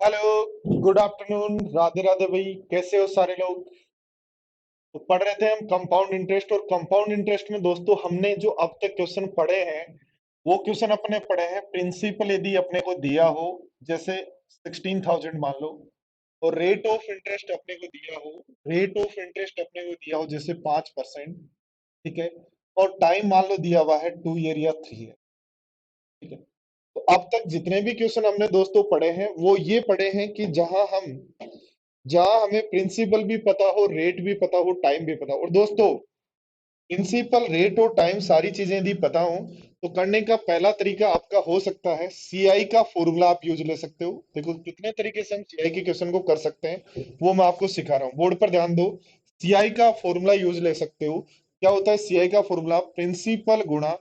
Hello, good afternoon, Radhe Radhe भाई। कैसे हो सारे लोग? तो पढ़ रहे थे हम कंपाउंड इंटरेस्ट। और कंपाउंड इंटरेस्ट में दोस्तों हमने जो अब तक क्वेश्चन पढ़े हैं वो क्वेश्चन अपने पढ़े हैं प्रिंसिपल यदि अपने को दिया हो, जैसे 16,000 मान लो, और रेट ऑफ इंटरेस्ट अपने को दिया हो, रेट ऑफ इंटरेस्ट अपने को दिया हो जैसे 5%। ठीक है। और टाइम मान लो दिया हुआ है 2 ईयर या 3 ईयर। ठीक है। तो अब तक जितने भी क्वेश्चन हमने दोस्तों पढ़े हैं वो ये पढ़े हैं कि जहां हमें प्रिंसिपल भी पता हो, रेट भी पता हो, टाइम भी पता हो। और दोस्तों प्रिंसिपल, रेट और टाइम सारी चीजें यदि पता हो तो करने का पहला तरीका आपका हो सकता है सीआई का फॉर्मूला आप यूज ले सकते हो। देखो कितने तरीके से हम सीआई के क्वेश्चन को कर सकते हैं वो मैं आपको सिखा रहा हूँ, बोर्ड पर ध्यान दो। सीआई का फॉर्मूला यूज ले सकते हो। क्या होता है सीआई का फॉर्मूला? प्रिंसिपल गुणा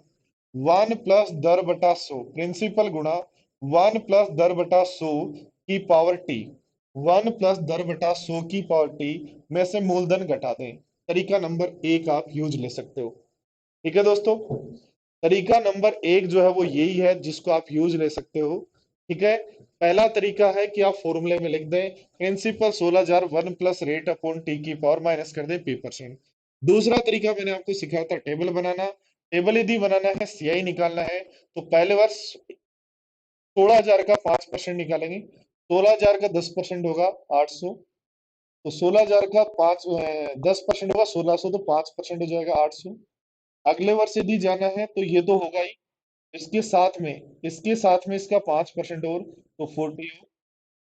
1 + 10/100, प्रिंसिपल गुणा 1 + 10/100 की पावर टी। 1 + 10/100 की पावर टी में से मूलधन घटा दें। तरीका नंबर एक आप यूज ले सकते हो। ठीक है दोस्तों। तरीका नंबर एक जो है वो यही है जिसको आप यूज ले सकते हो। ठीक है। पहला तरीका है कि आप फॉर्मूले में लिख दें प्रिंसिपल 16,000 1 + रेट अपॉन टी की पावर माइनस कर दें p%। दूसरा तरीका मैंने आपको सिखाया था टेबल बनाना। टेबल यदि बनाना है, सीआई निकालना है, तो पहले वर्ष 16,000 का 5% निकालेंगे। 16,000 का 10% होगा 800। तो 16,000 का 10% होगा 1600, तो 5% हो जाएगा 800। अगले वर्ष यदि जाना है तो ये तो होगा ही, इसके साथ में इसका 5% और, तो 40।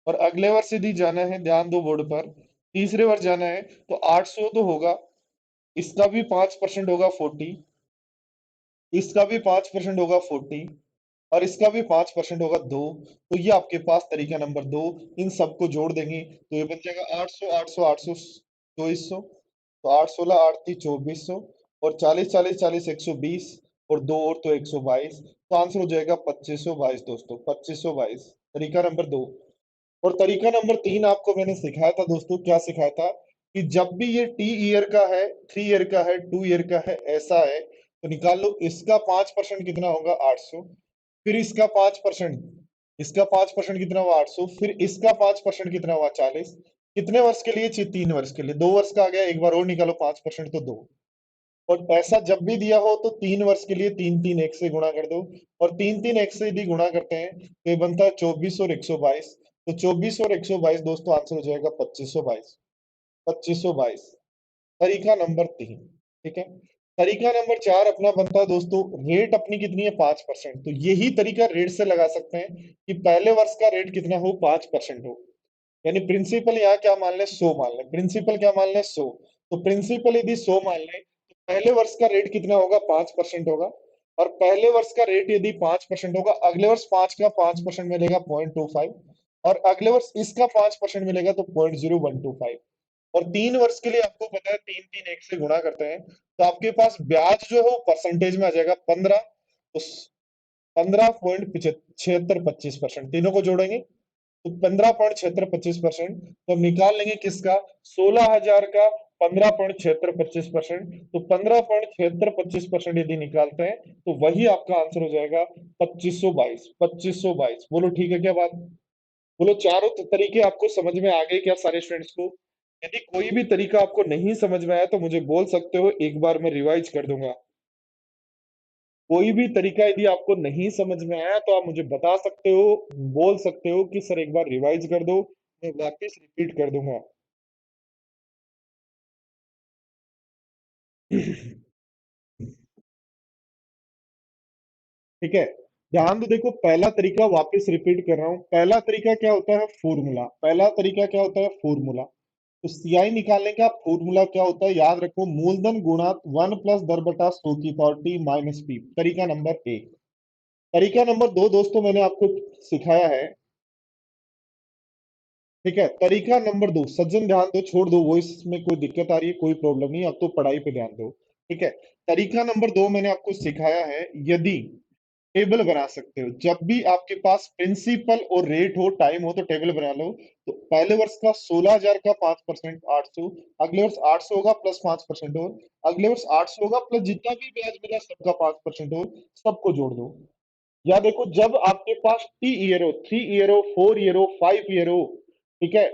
और अगले वर्ष यदि जाना है, ध्यान दो बोर्ड पर, तीसरे वर्ष जाना है तो 800 तो होगा, इसका भी 5% होगा 40, इसका भी 5% होगा 40, और इसका भी 5% होगा 2। तो ये आपके पास तरीका नंबर 2। इन सबको जोड़ देंगे तो ये बन जाएगा 800 800 800 2400। तो 8 16 8 3 2400, और 40 40 40 120, और दो और तो 122। तो आंसर हो जाएगा 2522 दोस्तों, 2522 तरीका नंबर 2। और तरीका नंबर 3 आपको मैंने सिखाया था दोस्तों, क्या सिखाया था कि जब भी ये टी ईयर का है, 3 ईयर का है, 2 ईयर का है, ऐसा है, तो निकाल लो इसका 5% कितना होगा 800। फिर इसका 5%, इसका 5% कितना हुआ 800। फिर इसका 5% कितना हुआ 40। कितने वर्ष के लिए चाहिए? 3 वर्ष के लिए। 2 वर्ष का आ गया, एक बार और निकालो 5% तो 2। और ऐसा जब भी दिया हो तो 3 वर्ष के लिए तीन तीन एक से गुणा कर दो। और तीन तीन एक से यदि गुणा करते हैं तो ये बनता है 24 और 122। तो 24 और 122 दोस्तों आंसर हो जाएगा 2522। 2522 तरीका नंबर 3। ठीक है। तरीका नंबर 4 अपना बनता है दोस्तों, रेट अपनी कितनी है 5%, तो यही तरीका रेट से लगा सकते हैं कि पहले वर्ष का रेट कितना हो 5% हो। यानी प्रिंसिपल यहाँ क्या मान ले 100 मान ले, प्रिंसिपल क्या मान ले 100। तो प्रिंसिपल यदि 100 मान ले तो पहले वर्ष का रेट कितना होगा 5% होगा। और पहले वर्ष का रेट यदि 5% होगा, अगले वर्ष 5 का 5% मिलेगा 0.25, और अगले वर्ष इसका 5% मिलेगा तो 0.0125। और 3 वर्ष के लिए आपको पता है तीन तीन एक से गुणा करते हैं तो आपके पास ब्याज जो है वो परसेंटेज में आ जाएगा 15। तो 15.7625%, तीनों को जोड़ेंगे तो 15.7625%। तो हम निकाल लेंगे किसका? 16,000 का 15.7625%। तो 15.7625% यदि निकालते हैं तो वही आपका आंसर हो जाएगा 2522। 2522 बोलो, ठीक है क्या बात? बोलो, चारों तरीके आपको समझ में आ गए क्या सारे स्टूडेंट्स को? यदि कोई भी तरीका आपको नहीं समझ में आया तो मुझे बोल सकते हो, एक बार मैं रिवाइज कर दूंगा। कोई भी तरीका यदि आपको नहीं समझ में आया तो आप मुझे बता सकते हो, बोल सकते हो कि सर एक बार रिवाइज कर दो, मैं वापस रिपीट कर दूंगा। ठीक है। ध्यान दो, देखो पहला तरीका वापस रिपीट कर रहा हूं। पहला तरीका क्या होता है? फॉर्मूला। पहला तरीका क्या होता है? फॉर्मूला। तो सीआई निकालने का फॉर्मूला क्या होता है? याद रखो, मूलधन गुणा 1 + 10/100 की पावर टी माइनस पी। तरीका नंबर एक। तरीका नंबर 2 दोस्तों मैंने आपको सिखाया है। ठीक है। तरीका नंबर 2, सज्जन ध्यान दो, छोड़ दो वो, इसमें कोई दिक्कत आ रही है कोई प्रॉब्लम नहीं, अब तो पढ़ाई पे ध्यान दो। ठीक है। तरीका नंबर 2 मैंने आपको सिखाया है, यदि टेबल बना सकते हो, जब भी आपके पास प्रिंसिपल और रेट हो, टाइम हो, तो टेबल बना लो। तो पहले वर्ष का 16,000 का 5% 800, अगले वर्ष 800 होगा प्लस 5% और, अगले वर्ष 800 होगा प्लस जितना भी ब्याज मिला सबका 5% और, सबको जोड़ दो। या देखो जब आपके पास 3 ईयर हो, 3 ईयर हो, 4 ईयर हो, 5 ईयर हो, ठीक है,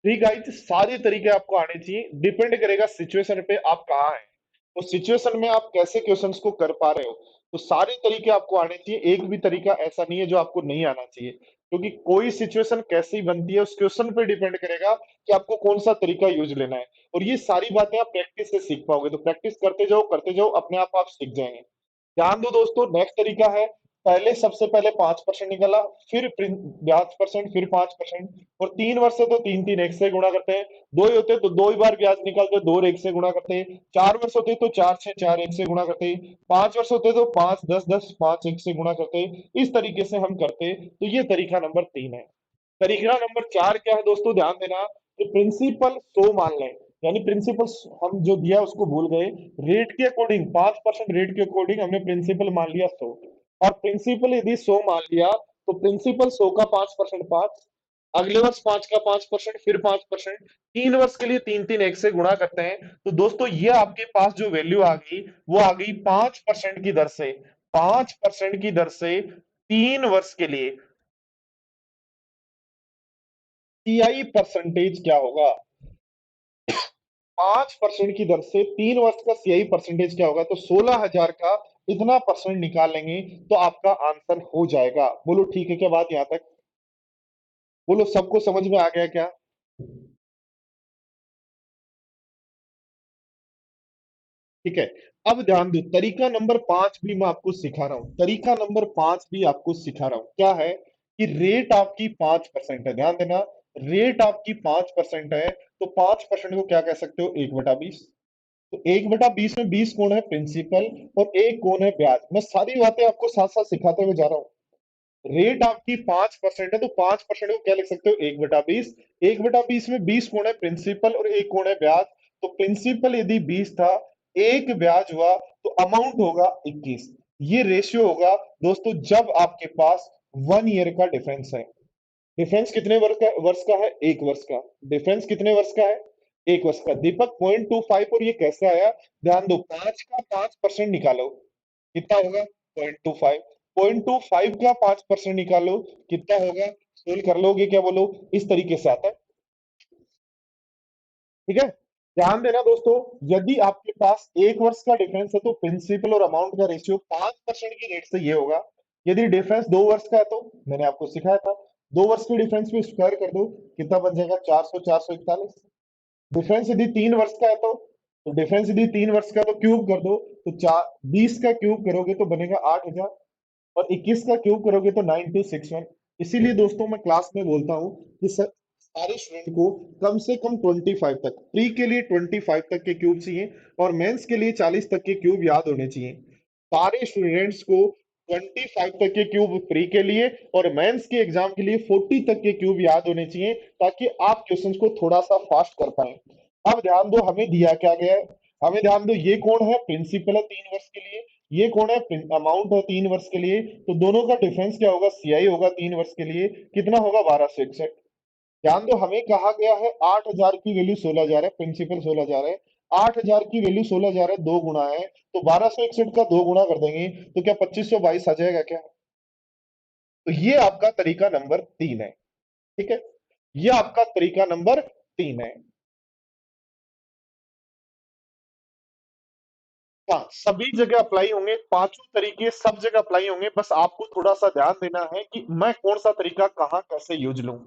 ठीक है, तो सारे तरीके आपको आने चाहिए। डिपेंड करेगा सिचुएशन पे आप कहाँ हैं, तो सिचुएशन में आप कैसे क्वेश्चंस को कर पा रहे हो। तो सारे तरीके आपको आने चाहिए, एक भी तरीका ऐसा नहीं है जो आपको नहीं आना चाहिए, क्योंकि कोई सिचुएशन कैसी बनती है उस क्वेश्चन पे डिपेंड करेगा कि आपको कौन सा तरीका यूज लेना है। और ये सारी बातें आप प्रैक्टिस से सीख पाओगे, तो प्रैक्टिस करते जाओ, अपने आप सीख जाएंगे। ध्यान दो दोस्तों, नेक्स्ट तरीका है, पहले सबसे पहले 5% निकाला, फिर 5%, फिर 5%, और 3 वर्ष से तो तीन तीन एक से गुणा करते हैं, दो ही होते हैं तो दो ही बार ब्याज निकालते हैं, दो और एक से गुणा करते हैं, 4 वर्ष होते हैं तो चार छह चार एक से गुणा करते हैं, 5 वर्ष होते हैं तो 5 10 10 पांच एक से गुणा करते हैं। इस तरीके से हम करते हैं, तो ये तरीका नंबर 3 है। तरीका नंबर 4 क्या है दोस्तों, ध्यान देना, कि प्रिंसिपल 100 मान लें, यानी प्रिंसिपल हम जो दिया उसको भूल गए, रेट के अकॉर्डिंग 5% रेट के अकॉर्डिंग हमने प्रिंसिपल मान लिया 100, और प्रिंसिपल यदि 100 मान लिया, तो प्रिंसिपल 100 का 5% 5, अगले वर्ष 5 का 5%, फिर 5%, 3 वर्ष के लिए तीन तीन एक से गुणा करते हैं, तो दोस्तों ये आपके पास जो वैल्यू आ गई वो आ गई 5% की दर से, 5% की दर से 3 वर्ष के लिए। सीआई परसेंटेज क्या होगा, 5% की दर से 3 वर्ष का सीआई परसेंटेज क्या होगा, तो 16,000 का इतना परसेंट निकाल लेंगे तो आपका आंसर हो जाएगा। बोलो ठीक है क्या बात यहां तक, बोलो सबको समझ में आ गया क्या। ठीक है, अब ध्यान दो, तरीका नंबर 5 भी मैं आपको सिखा रहा हूं, तरीका नंबर 5 भी आपको सिखा रहा हूं, क्या है कि रेट आपकी 5% है, ध्यान देना, रेट आपकी 5% है, तो 5% को क्या कह सकते हो, 1/20। तो 1/20 में 20 कौन है, प्रिंसिपल, और एक कौन है, ब्याज। मैं सारी बातें आपको साथ साथ सिखाते हुए जा रहा हूँ। रेट आपकी 5% है, तो 5% को क्या लिख सकते हो, 1/20। 1/20 में 20 कौन है, प्रिंसिपल, और एक कौन है, ब्याज। तो प्रिंसिपल यदि 20 था, एक ब्याज हुआ, तो अमाउंट होगा 21। ये रेशियो होगा दोस्तों जब आपके पास 1 ईयर का डिफरेंस है। डिफरेंस कितने वर्ष का है, 1 वर्ष का। डिफरेंस कितने वर्ष का है, 1 वर्ष का। दीपक 0.25, और ये कैसे आया, ध्यान दो, 5 का 5% निकालो, कितना होगा, 0.25। 0.25 का 5% निकालो, कितना होगा, सोल्व कर लोगे क्या, बोलो, इस तरीके से आता है। ठीक है, ध्यान देना दोस्तों, यदि आपके पास 1 वर्ष का डिफरेंस है तो प्रिंसिपल और अमाउंट का रेशियो 5% की रेट से ये होगा। यदि डिफरेंस 2 वर्ष का है तो मैंने आपको सिखाया था, 2 वर्ष के डिफरेंस में स्क्वायर कर दो, कितना बन जाएगा, 400 441। डिफरेंस यदि 3 वर्ष का है तो डिफरेंस यदि 3 वर्ष का है तो क्यूब कर दो, तो चार 20 का क्यूब करोगे तो बनेगा 8,000, और 21 का क्यूब करोगे तो 9261। इसीलिए दोस्तों मैं क्लास में बोलता हूँ कि सारे स्टूडेंट को कम से कम 25 तक, प्री के लिए 25 तक के क्यूब चाहिए, और मेंस के लिए 40 तक के क्यूब याद होने चाहिए। सारे स्टूडेंट्स को 25 तक के क्यूब प्री के लिए और मेंस के एग्जाम के लिए 40 तक के क्यूब याद होने चाहिए, ताकि आप क्वेश्चंस को थोड़ा सा फास्ट कर पाए। अब ध्यान दो, हमें दिया क्या गया है, हमें ध्यान दो, ये कौन है, प्रिंसिपल है 3 वर्ष के लिए, ये कौन है, अमाउंट है 3 वर्ष के लिए, तो दोनों का डिफरेंस क्या होगा, सीआई होगा 3 वर्ष के लिए, कितना होगा, 1261। ध्यान दो, हमें कहा गया है 8,000 की वैल्यू 16,000 है, प्रिंसिपल 16,000 है, 8,000 की वैल्यू 16,000 है, दो गुना है, तो 1261 का दो गुना कर देंगे तो क्या 2522 आ जाएगा क्या। तो ये आपका तरीका नंबर 3 है। ठीक है, ये आपका तरीका नंबर 3 है। हाँ, सभी जगह अप्लाई होंगे, पांचों तरीके सब जगह अप्लाई होंगे, बस आपको थोड़ा सा ध्यान देना है कि मैं कौन सा तरीका कहाँ कैसे यूज लूं।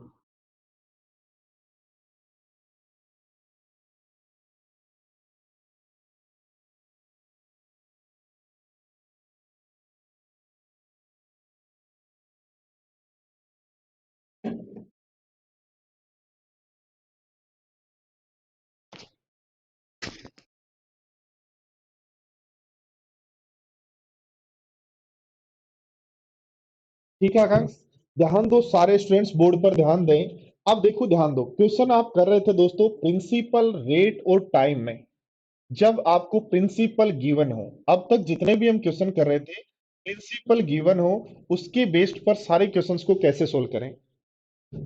ठीक है आकांक्ष, ध्यान दो, सारे स्टूडेंट्स बोर्ड पर ध्यान दें। अब देखो, ध्यान दो, क्वेश्चन आप कर रहे थे दोस्तों प्रिंसिपल, रेट और टाइम में। जब आपको प्रिंसिपल गिवन हो, अब तक जितने भी हम क्वेश्चन कर रहे थे, प्रिंसिपल गिवन हो, उसके बेस्ड पर सारे क्वेश्चंस को कैसे सोल्व करें।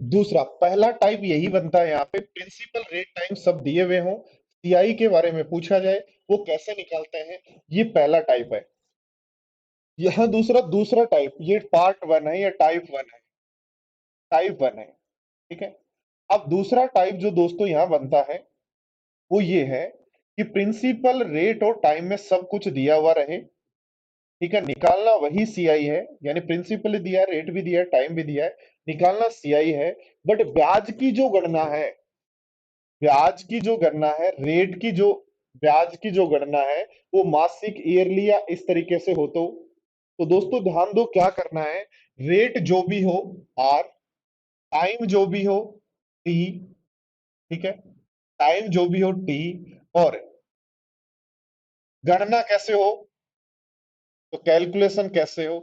दूसरा, पहला टाइप यही बनता है, यहाँ पे प्रिंसिपल, रेट, टाइम सब दिए हुए हो, सीआई के बारे में पूछा जाए, वो कैसे निकालते हैं, ये पहला टाइप है। यहाँ दूसरा दूसरा टाइप, ये पार्ट वन है, ये टाइप वन है, टाइप वन है। ठीक है। अब दूसरा टाइप जो दोस्तों यहाँ बनता है वो ये है कि प्रिंसिपल रेट और टाइम में सब कुछ दिया हुआ रहे। ठीक है, निकालना वही सीआई है, यानी प्रिंसिपल दिया है, रेट भी दिया है, टाइम भी दिया है, निकालना सीआई है। बट ब्याज की जो गणना है, ब्याज की जो गणना है, रेट की जो, ब्याज की जो गणना है वो मासिक, ईयरली या इस तरीके से हो तो दोस्तों ध्यान दो क्या करना है। रेट जो भी हो आर, टाइम जो भी हो टी, ठीक है, टाइम जो भी हो टी, और गणना कैसे हो, तो कैलकुलेशन कैसे हो,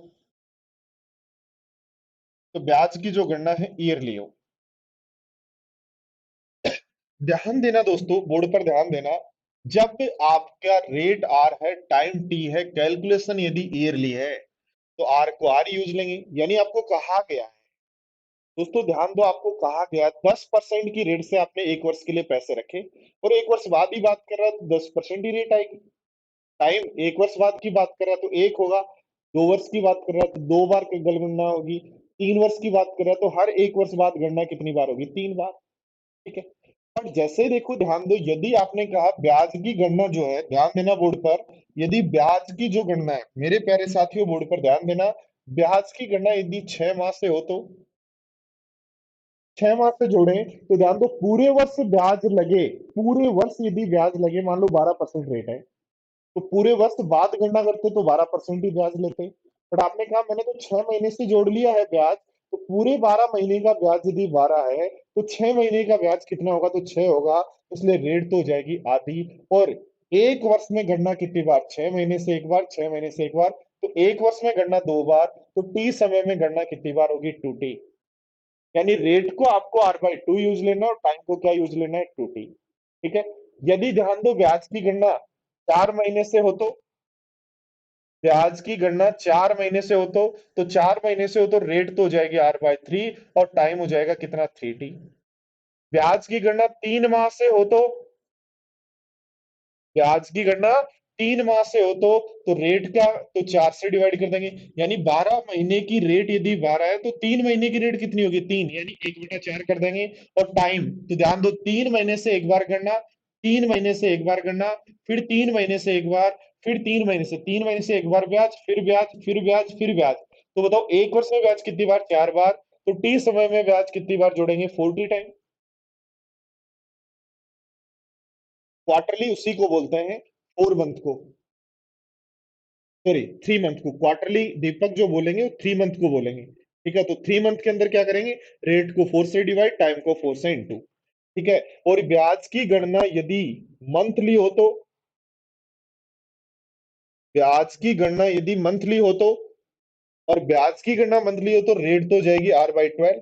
तो ब्याज की जो गणना है ईयरली हो। ध्यान देना दोस्तों, बोर्ड पर ध्यान देना, जब आपका रेट आर है, टाइम टी है, कैलकुलेशन यदि ईयरली है तो आर को आर यूज लेंगे। यानी आपको कहा गया है दोस्तों, ध्यान दो, आपको कहा गया 10% की रेट से आपने एक वर्ष के लिए पैसे रखे, और एक वर्ष बाद ही बात कर रहा है तो 10% ही रेट आएगी। टाइम एक वर्ष बाद की बात कर रहा है तो एक होगा, 2 वर्ष की बात कर रहा है तो 2 बार की गणना होगी, 3 वर्ष की बात कर रहा है तो हर एक वर्ष बाद गणना कितनी बार होगी, 3 बार। ठीक है। पर जैसे ही देखो, ध्यान दो, यदि आपने कहा ब्याज की गणना जो है, ध्यान देना बोर्ड पर, यदि ब्याज की जो गणना है, मेरे प्यारे साथियों बोर्ड पर ध्यान देना, ब्याज की गणना यदि 6 माह से हो तो 6 माह से जोड़े तो ध्यान दो, पूरे वर्ष ब्याज लगे, पूरे वर्ष यदि ब्याज लगे, मान लो 12% रेट है, तो पूरे वर्ष बाद गणना करते तो 12% ही ब्याज लेते। बट आपने कहा मैंने तो 6 महीने से जोड़ लिया है ब्याज, तो पूरे 12 महीने का ब्याज यदि 12 है तो 6 महीने का ब्याज कितना होगा, तो 6 होगा, इसलिए रेट तो हो जाएगी आधी। और एक वर्ष में गणना कितनी बार, 6 महीने से एक बार, 6 महीने से एक बार, तो एक वर्ष में गणना 2 बार, तो टी समय में गणना कितनी बार होगी, 2 टी। यानी रेट को आपको R/2 यूज लेना और टाइम को क्या यूज लेना है, 2T। ठीक है। यदि ध्यान दो ब्याज की गणना 4 महीने से हो तो, ब्याज की गणना 4 महीने से हो तो 4 महीने से हो तो रेट तो हो जाएगी R/3 और टाइम हो जाएगा कितना, 3T। ब्याज की गणना 3 माह से हो तो, ब्याज की गणना 3 माह से हो तो रेट क्या, तो 4 से डिवाइड कर देंगे। यानी 12 महीने की रेट यदि 12 है तो 3 महीने की रेट कितनी होगी, 3, यानी 1/4 कर देंगे। और टाइम तो ध्यान दो, 3 महीने से एक बार गणना, 3 महीने से एक बार गणना, फिर 3 महीने से एक बार, फिर 3 महीने से, 3 महीने से एक बार ब्याज, फिर ब्याज, फिर ब्याज, फिर ब्याज। तो बताओ एक वर्ष में ब्याज कितनी बार, 4 बार, तो टी समय में ब्याज कितनी बार जोड़ेंगे, 40 टाइम। क्वार्टरली उसी को बोलते हैं 4 मंथ को, सॉरी 3 मंथ को, क्वार्टरली दीपक जो बोलेंगे वो 3 मंथ को बोलेंगे। ठीक है, तो 3 मंथ के अंदर क्या करेंगे, रेट को 4 से डिवाइड, टाइम को 4 से इंटू। ठीक है। और ब्याज की गणना यदि मंथली हो तो, ब्याज की गणना यदि मंथली हो तो, और ब्याज की गणना मंथली हो तो रेट तो हो जाएगी R/12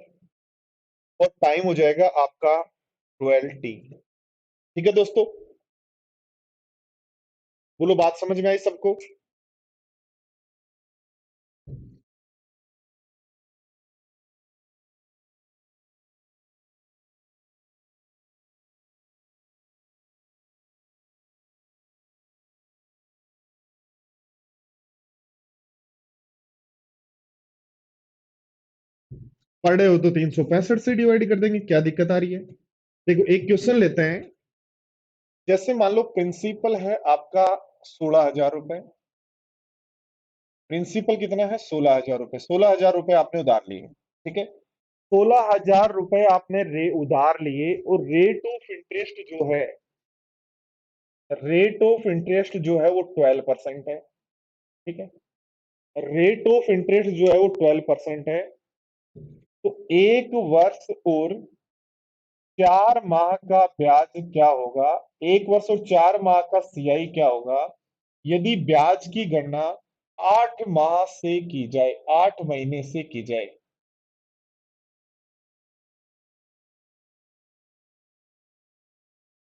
और टाइम हो जाएगा आपका 12T। ठीक है दोस्तों, बोलो बात समझ में आई सबको। पर डे हो तो 365 से डिवाइड कर देंगे, क्या दिक्कत आ रही है। देखो एक क्वेश्चन लेते हैं, जैसे मान लो प्रिंसिपल है आपका 16,000 रुपए, प्रिंसिपल कितना है, 16,000 रुपए, 16,000 रुपए आपने उधार लिए। ठीक है, 16,000 रुपए आपने उधार लिए, और रेट ऑफ इंटरेस्ट जो है, रेट ऑफ इंटरेस्ट जो है वो 12% है। ठीक है, रेट ऑफ इंटरेस्ट जो है वो 12% है। तो एक वर्ष और 4 माह का ब्याज क्या होगा, एक वर्ष और 4 माह का सीआई क्या होगा, यदि ब्याज की गणना 8 माह से की जाए, 8 महीने से की जाए।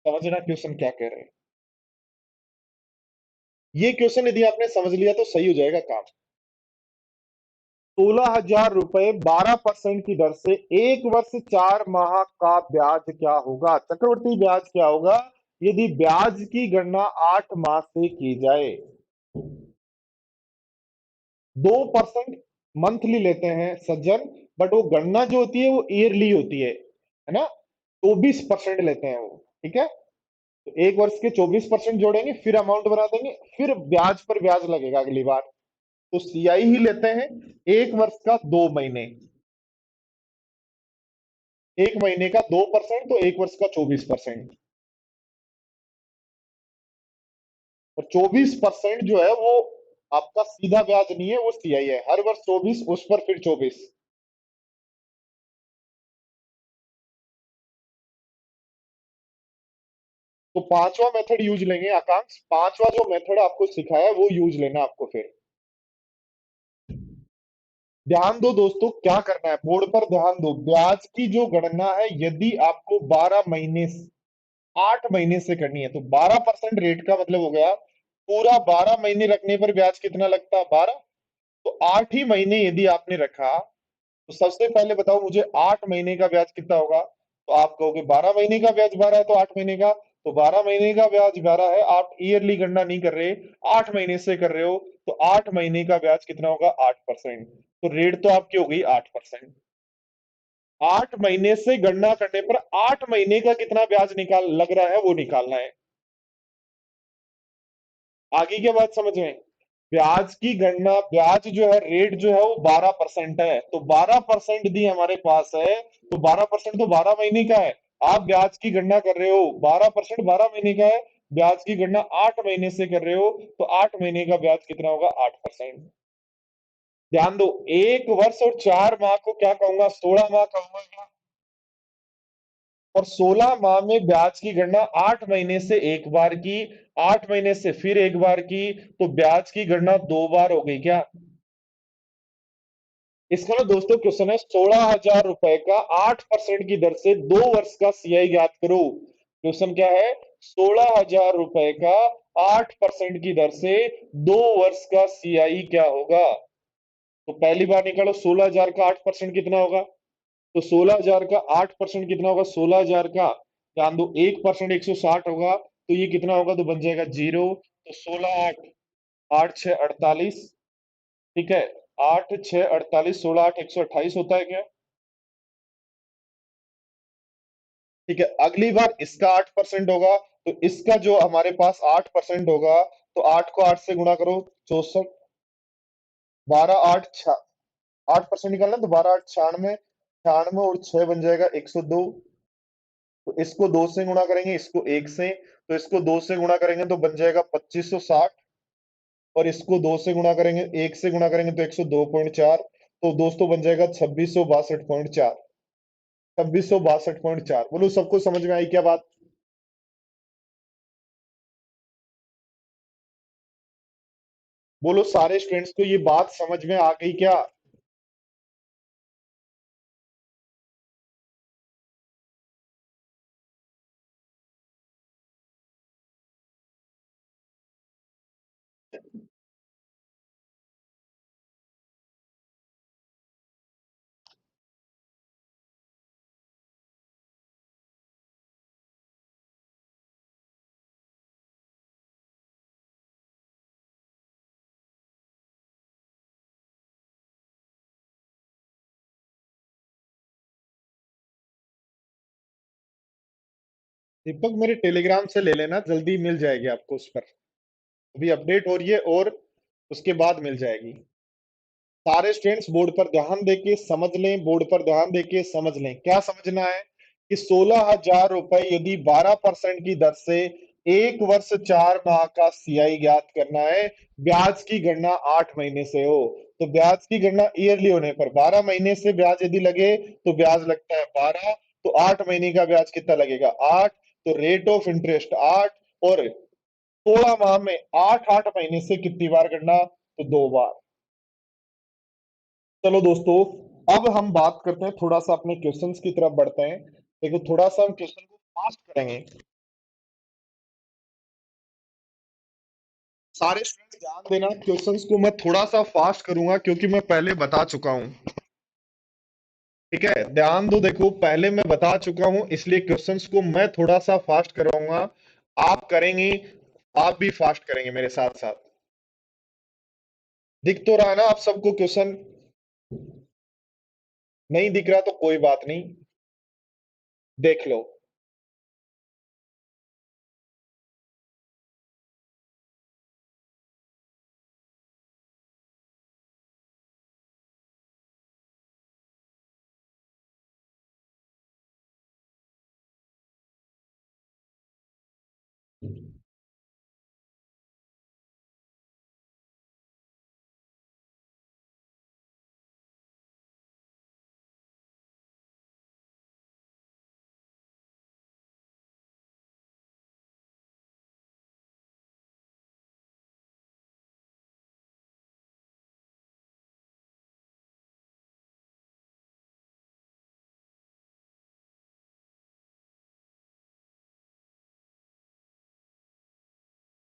समझना क्वेश्चन क्या कह रहे हैं। ये क्वेश्चन यदि आपने समझ लिया तो सही हो जाएगा काम। 16,000 रुपए 12% की दर से एक वर्ष 4 माह का ब्याज क्या होगा, चक्रवृद्धि ब्याज क्या होगा, यदि ब्याज की गणना 8 माह से की जाए। 2% मंथली लेते हैं सज्जन, बट वो गणना जो होती है वो ईयरली होती है ना। 24% लेते हैं वो। ठीक है, तो एक वर्ष के 24% जोड़ेंगे, फिर अमाउंट बना देंगे, फिर ब्याज पर ब्याज लगेगा अगली बार। तो सीआई ही लेते हैं, एक वर्ष का 2 महीने, एक महीने का 2%, तो एक वर्ष का 24%। और 24% जो है वो आपका सीधा ब्याज नहीं है, वो सीआई है, हर वर्ष 24, उस पर फिर 24। तो पांचवा मेथड यूज लेंगे आकांक्ष, पांचवा जो मेथड आपको सिखाया है वो यूज लेना आपको फिर। ध्यान दो दोस्तों, क्या करना है, बोर्ड पर ध्यान दो, ब्याज की जो गणना है यदि आपको 12 महीने 8 महीने से करनी है, तो 12% रेट का मतलब हो गया पूरा 12 महीने रखने पर ब्याज कितना लगता है, 12। तो 8 ही महीने यदि आपने रखा, तो सबसे पहले बताओ मुझे 8 महीने का ब्याज कितना होगा। तो आप कहोगे 12 महीने का ब्याज 12 है, तो 8 महीने का, तो 12 महीने का ब्याज 12 है, आप ईयरली गणना नहीं कर रहे, 8 महीने से कर रहे हो। तो 8 महीने का ब्याज कितना होगा, 8%। तो रेट तो आपकी हो गई 8%। 8 महीने से गणना करने पर 8 महीने का कितना ब्याज निकाल लग रहा है वो निकालना है। आगे क्या बात समझ में? ब्याज की गणना, ब्याज जो है, रेट जो है वो 12% है, तो 12% यदि हमारे पास है, तो 12% तो 12 महीने का है। आप ब्याज की गणना कर रहे हो, 12% 12 महीने का है, ब्याज की गणना 8 महीने से कर रहे हो, तो 8 महीने का ब्याज कितना होगा, 8%। ध्यान दो, एक वर्ष और 4 माह को क्या कहूंगा, 16 माह कहूंगा। और 16 माह में ब्याज की गणना 8 महीने से एक बार की, 8 महीने से फिर एक बार की, तो ब्याज की गणना 2 बार हो गई क्या। इसका ना दोस्तों क्वेश्चन है, 16,000 रुपए का 8% की दर से 2 वर्ष का सीआई ज्ञात करो। क्वेश्चन क्या है, 16,000 रुपए का 8% की दर से 2 वर्ष का सीआई क्या होगा। तो पहली बार निकालो, 16,000 का 8% कितना होगा। तो 16,000 का 8% कितना होगा, 16,000 का, ध्यान दो, 1% 160 होगा, तो ये कितना होगा, तो बन जाएगा 0। तो 16 8, 8 6 48। ठीक है, 8 6 48, 16 8 128 होता है क्या। ठीक है, अगली बार इसका 8% होगा, तो इसका जो हमारे पास 8% होगा, तो 8 को 8 से गुणा करो, 64। 8% निकालना, तो 12 8 96, 96 और 6 बन जाएगा 102। तो इसको 2 से गुणा करेंगे, इसको 1 से, तो इसको 2 से गुणा करेंगे तो बन जाएगा 2560। और इसको 2 से गुणा करेंगे, 1 से गुणा करेंगे तो 102.4। तो दोस्तों बन जाएगा 2662.4। 2662.4। बोलो सबको समझ में आई क्या बात। बोलो सारे स्टूडेंट्स को ये बात समझ में आ गई क्या। दीपक मेरे टेलीग्राम से ले लेना, जल्दी मिल जाएगी आपको उस पर, अभी अपडेट हो रही है, और उसके बाद मिल जाएगी। सारे स्टूडेंट्स बोर्ड पर ध्यान देके समझ लें, बोर्ड पर ध्यान देके समझ लें, क्या समझना है कि 16,000 रुपए यदि 12% की दर से एक वर्ष 4 माह का सीआई ज्ञात करना है, ब्याज की गणना 8 महीने से हो, तो ब्याज की गणना ईयरली होने पर 12 महीने से ब्याज यदि लगे, तो ब्याज लगता है 12। तो 8 महीने का ब्याज कितना लगेगा, 8। तो रेट ऑफ इंटरेस्ट 8। और 16 माह में 8 8 महीने से कितनी बार करना, तो 2 बार। चलो दोस्तों, अब हम बात करते हैं, थोड़ा सा अपने क्वेश्चंस की तरफ बढ़ते हैं। देखो थोड़ा सा हम क्वेश्चन को फास्ट करेंगे। सारे स्टूडेंट्स ध्यान देना, क्वेश्चंस को मैं थोड़ा सा फास्ट करूंगा क्योंकि मैं पहले बता चुका हूं। ठीक है, ध्यान दो, देखो पहले मैं बता चुका हूं, इसलिए क्वेश्चंस को मैं थोड़ा सा फास्ट करवाऊंगा। आप करेंगे, आप भी फास्ट करेंगे मेरे साथ साथ। दिख तो रहा है ना आप सबको क्वेश्चन? नहीं दिख रहा तो कोई बात नहीं, देख लो।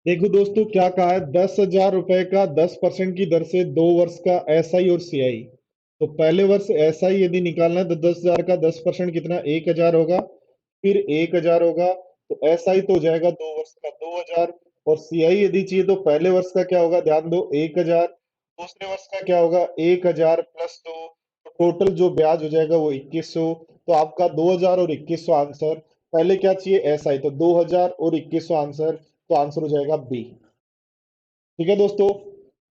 देखो दोस्तों क्या कहा है, 10,000 रुपए का 10% की दर से 2 वर्ष का एसआई और सीआई। तो पहले वर्ष एसआई यदि निकालना है तो 10,000 का 10% कितना, 1,000 होगा। फिर 1,000 होगा तो एसआई तो हो जाएगा 2 वर्ष का 2,000। और सीआई यदि चाहिए तो पहले वर्ष का क्या होगा, ध्यान दो, 1,000। दूसरे वर्ष का क्या होगा, 1,000 प्लस 2। तो टोटल जो ब्याज हो जाएगा वो 2,100। तो आपका 2,000 और 2,100 आंसर। पहले क्या चाहिए, एसआई, तो 2,000 और 2,100 आंसर। तो आंसर हो जाएगा बी। ठीक है दोस्तों,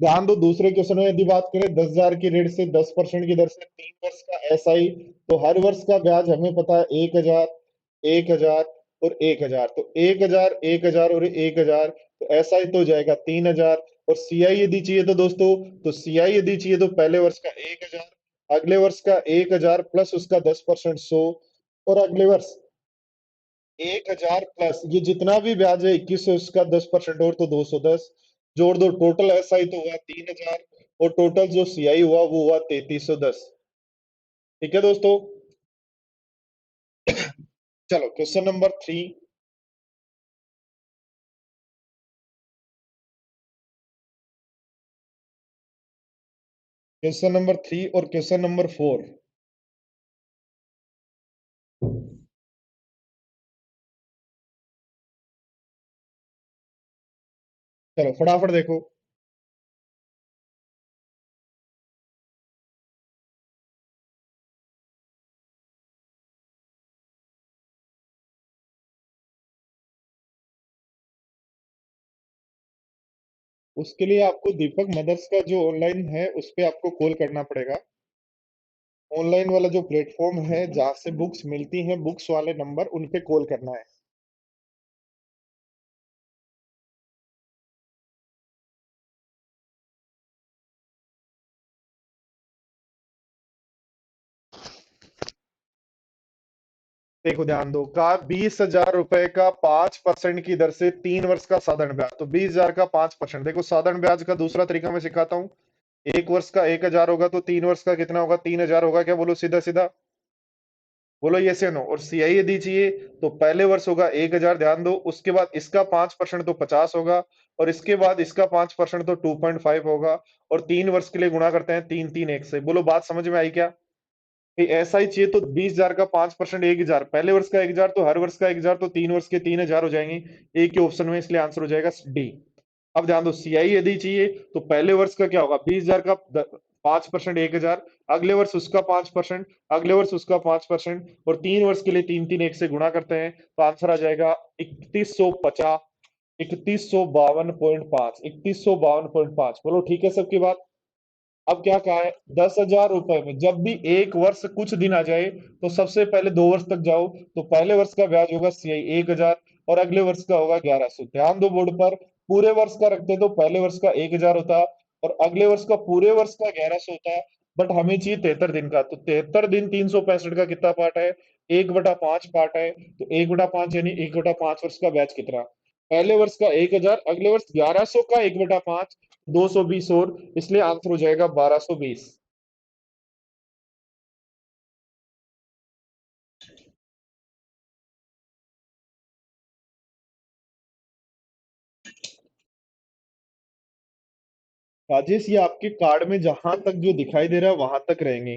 ध्यान दो, दूसरे क्वेश्चन में यदि बात करें 10,000 की रेट से 10% की दर से 3 वर्ष का एसआई। तो हर वर्ष का ब्याज हमें पता है 1,000, 1,000 और 1,000। तो 1,000, 1,000 और 1,000। तो एसआई तो हो जाएगा 3,000। और सीआई यदि चाहिए तो दोस्तों, तो सीआई यदि चाहिए तो पहले वर्ष का 1,000, अगले वर्ष का 1,000 प्लस उसका 10% 100। और अगले वर्ष 1,000 प्लस ये जितना भी ब्याज है 2,100, इसका 10% और तो 210। जोड़ दो, टोटल एसआई तो हुआ 3,000। और टोटल जो सीआई हुआ वो हुआ 3,310। ठीक है दोस्तों, चलो क्वेश्चन नंबर 3। क्वेश्चन नंबर 3 और क्वेश्चन नंबर 4। चलो फटाफट देखो। उसके लिए आपको दीपक मदर्स का जो ऑनलाइन है उस पे आपको कॉल करना पड़ेगा। ऑनलाइन वाला जो प्लेटफॉर्म है जहाँ से बुक्स मिलती हैं, बुक्स वाले नंबर उन पे कॉल करना है। देखो ध्यान दो, का 20,000 रुपए का 5% की दर से 3 वर्ष का साधारण ब्याज। तो 20,000 का 5%, देखो साधारण ब्याज का दूसरा तरीका मैं सिखाता हूँ। एक वर्ष का 1,000 होगा तो 3 वर्ष का कितना होगा, 3,000 होगा। क्या बोलो, सीधा सीधा बोलो यस या नो। और सीआई यदि चाहिए तो पहले वर्ष होगा 1,000, ध्यान दो, उसके बाद इसका 5% तो 50 होगा। और इसके बाद इसका 5% तो 2.5 होगा। और 3 वर्ष के लिए गुणा करते हैं 3, 3, 1 से। बोलो बात समझ में आई क्या? कि ऐसा ही चाहिए तो 20,000 का 5% 1,000, पहले वर्ष का 1,000 तो हर वर्ष का 1,000, तो 3 वर्ष के 3,000 हो जाएंगे एक ही ऑप्शन में, इसलिए आंसर हो जाएगा डी। अब ध्यान दो, सीआई यदि चाहिए तो पहले वर्ष का क्या होगा, 20,000 का 5% 1,000, अगले वर्ष उसका 5%, अगले वर्ष उसका 5%। और 3 वर्ष के लिए 3, 3, 1 से गुणा करते हैं तो आंसर आ जाएगा 3,150, 3,152.5, 3,152.5। बोलो ठीक है सबकी बात? अब क्या कहा है, 10,000 रुपए में जब भी एक वर्ष कुछ दिन आ जाए तो सबसे पहले 2 वर्ष तक जाओ। तो पहले वर्ष का ब्याज होगा सीआई 1,000 और अगले वर्ष का होगा 1,100। ध्यान दो बोर्ड पर, पूरे वर्ष का रखते तो पहले वर्ष का 1,000 होता और अगले वर्ष का पूरे वर्ष का 1,100 होता। बट हमें चाहिए 73 दिन का, तो 73 दिन 365 का कितना पार्ट है, 1/5 पार्ट है। तो 1/5 यानी 1/5 वर्ष का ब्याज कितना, पहले वर्ष का 1,000, अगले वर्ष 1,100 का 1/5, 220। और इसलिए आंसर हो जाएगा 1,220। राजेश ये आपके कार्ड में जहां तक जो दिखाई दे रहा है वहां तक रहेंगे।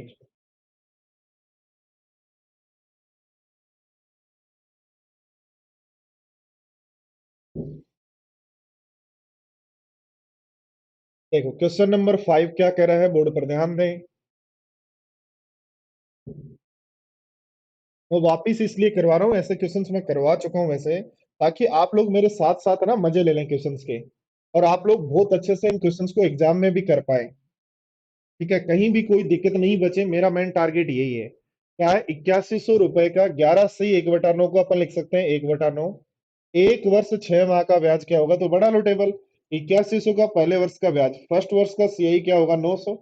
देखो क्वेश्चन नंबर 5 क्या कह रहा है, बोर्ड पर ध्यान दें। मैं वापिस इसलिए करवा रहा हूँ, ऐसे क्वेश्चंस मैं करवा चुका हूँ वैसे, ताकि आप लोग मेरे साथ साथ ना मजे ले लें क्वेश्चंस के, और आप लोग बहुत अच्छे से इन क्वेश्चंस को एग्जाम में भी कर पाए। ठीक है, कहीं भी कोई दिक्कत नहीं बचे, मेरा मेन टारगेट यही है। क्या है, 8100 रुपए का 11 सही 1/9 को अपन लिख सकते हैं 1/9। एक वर्ष 6 माह का ब्याज क्या होगा, तो बड़ा लो टेबल। 8100 का पहले वर्ष का ब्याज, फर्स्ट वर्ष का सीआई क्या होगा 900,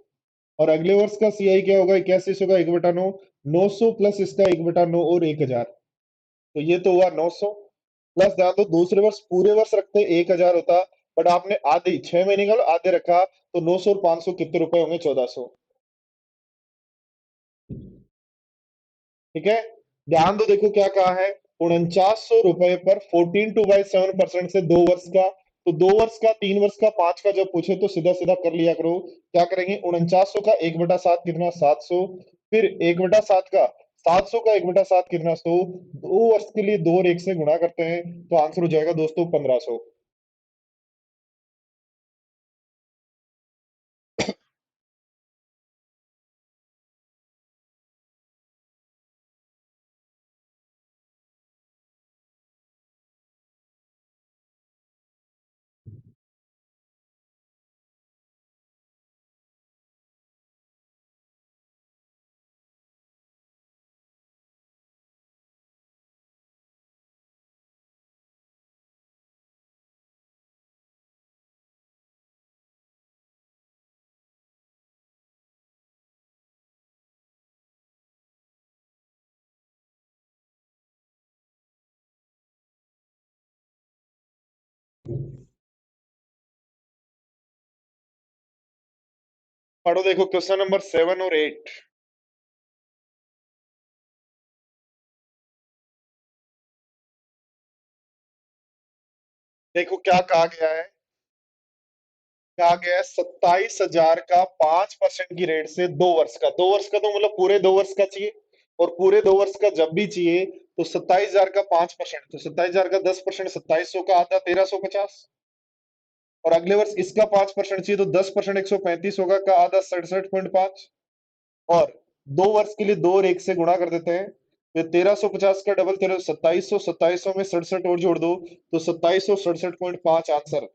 और अगले वर्ष का सीआई क्या होगा 8100 का 1/9, 900 प्लस इसका 1/9 और 1000, तो ये तो हुआ 900। प्लस ध्यान दो, दूसरे वर्ष पूरे वर्ष रखते 1000 होता, बट आपने आधे 6 महीने का आधे रखा, तो 900 और 500 कितने रुपए होंगे, 1400। ठीक है, ध्यान दो, देखो क्या कहा है, 4900 रुपए पर 14/7% से 2 वर्ष का, तो 2 वर्ष का, 3 वर्ष का, 5 का जब पूछे तो सीधा सीधा कर लिया करो। क्या करेंगे, 4900 का 1/7 कितना, 700, फिर 1/7 का 700 का 1/7 कितना, 100, 2 वर्ष के लिए 2 और 1 से गुणा करते हैं, तो आंसर हो जाएगा दोस्तों 1500। पढ़ो, देखो क्वेश्चन नंबर 7 और 8। देखो क्या कहा गया है, कहा गया है 27,000 का 5% की रेट से 2 वर्ष का, 2 वर्ष का तो मतलब पूरे 2 वर्ष का चाहिए, और पूरे 2 वर्ष का जब भी चाहिए, तो 27,000 का 5%, तो 27,000 का 10%, 2700 का आधा 1350, और अगले वर्ष इसका 5% चाहिए, तो 10% 135 होगा, का आधा 67.5, और 2 वर्ष के लिए 2 और 1 से गुणा कर देते हैं, तो 1350 का डबल 13, 2700, 2700 में 67 और जोड़ दो, तो 2767.5 आंसर,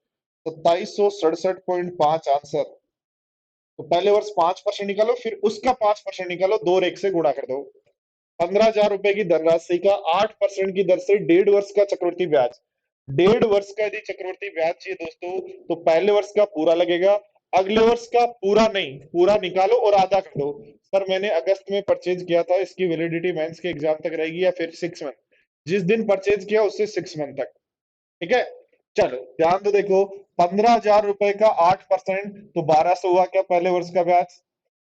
2767.5 आंसर। तो पहले वर्ष 5% निकालो, फिर उसका 5% निकालो, 2 और 1 से गुणा कर दो। 15,000 रुपए की धनराशि का 8% की दर से 1.5 वर्ष का चक्रवृद्धि ब्याज, 1.5 वर्ष का यदि चक्रवृद्धि ब्याज चाहिए दोस्तों, तो पहले वर्ष का पूरा लगेगा, अगले वर्ष का पूरा नहीं, पूरा निकालो और आधा कर दो। सर मैंने अगस्त में परचेज किया था, इसकी वैलिडिटी मेंस के एग्जाम तक रहेगी, या फिर 6 मंथ, जिस दिन परचेज किया उससे 6 मंथ तक। ठीक है, चलो ध्यान दो, देखो 15,000 रुपए का 8%, तो 1200 हुआ क्या पहले वर्ष का ब्याज,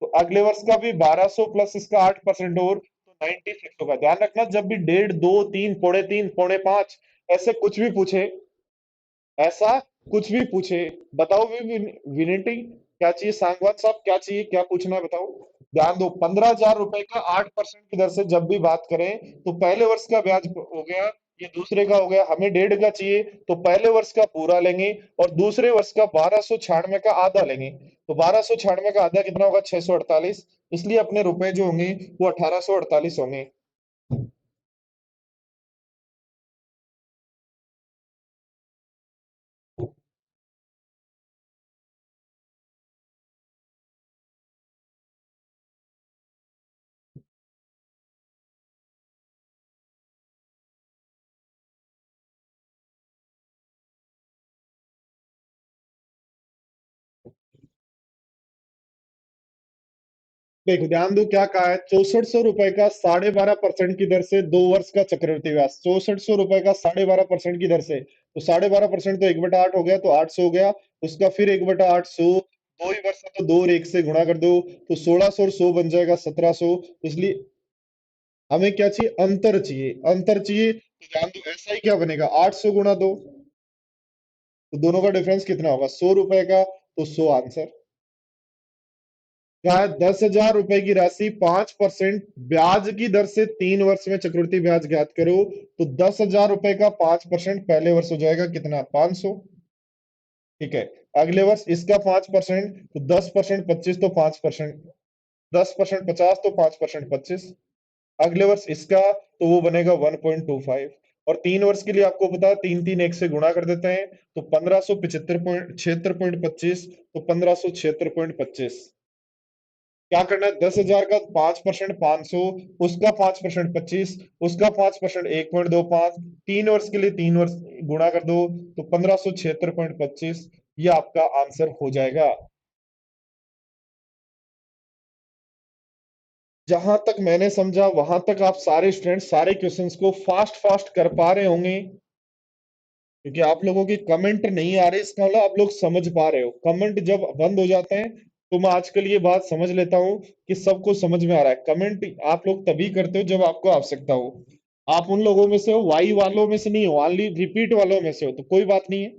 तो अगले वर्ष का भी 1200 प्लस इसका 8% और, तो 96 होगा। ध्यान रखना, जब भी 1.5, 2, 3, 3.5, 5.5 ऐसे कुछ भी पूछे, ऐसा कुछ भी पूछे, बताओ विनिटी क्या चाहिए, सांगवान साहब क्या चाहिए, क्या पूछना है बताओ। ध्यान दो, 15,000 रुपए का 8% की दर से जब भी बात करें, तो पहले वर्ष का ब्याज हो गया, ये दूसरे का हो गया, हमें 1.5 का चाहिए, तो पहले वर्ष का पूरा लेंगे, और दूसरे वर्ष का 1296 का आधा लेंगे, तो 1296 का आधा कितना होगा, 648, इसलिए अपने रुपए जो होंगे वो 1848 होंगे। देखो ध्यान दो क्या कहा है, 6400 रुपए का 12.5% की दर से 2 वर्ष का चक्रवृद्धि ब्याज, 6400 रुपए का 12.5% की दर से, तो 12.5% तो 1/8 हो गया, तो 800 हो गया, उसका फिर 1/800, 2 ही वर्ष है तो 2 और 1 से गुणा कर दो, तो 1600 और 100 बन जाएगा 1700, इसलिए हमें क्या चाहिए, अंतर चाहिए, अंतर चाहिए, तो ध्यान दो ऐसा ही क्या बनेगा, 800 गुणा 2, तो दोनों का डिफरेंस कितना होगा, 100 रुपए का, तो 100 आंसर। क्या है, 10,000 रुपए की राशि 5% ब्याज की दर से 3 वर्ष में चक्रवृद्धि ब्याज ज्ञात करो, तो 10,000 रुपए का 5% पहले वर्ष हो जाएगा कितना, 500, ठीक है। अगले वर्ष इसका 5%, तो 10% 25 तो 5%, 10% 50 तो 5% 25। अगले वर्ष इसका तो वो बनेगा 1.25। और 3 वर्ष के लिए आपको पता है, तीन तीन एक से गुणा कर देते हैं, तो 1575.76 तो 1576.25। क्या करना है, 10,000 का 5% 500, उसका 5% 25, उसका 5% 1.25, 3 वर्ष के लिए 3 वर्ष गुणा कर दो, तो 1576.25। ये आपका आंसर हो जाएगा। जहां तक मैंने समझा वहां तक आप सारे स्टूडेंट सारे क्वेश्चंस को फास्ट फास्ट कर पा रहे होंगे, क्योंकि आप लोगों की कमेंट नहीं आ रही, इसका मतलब आप लोग समझ पा रहे हो। कमेंट जब बंद हो जाते हैं तो मैं आजकल ये बात समझ लेता हूँ कि सबको समझ में आ रहा है। कमेंट आप लोग तभी करते हो जब आपको आवश्यकता हो। आप उन लोगों में से हो, वाई वालों में से नहीं हो, ओनली रिपीट वालों में से हो तो कोई बात नहीं है।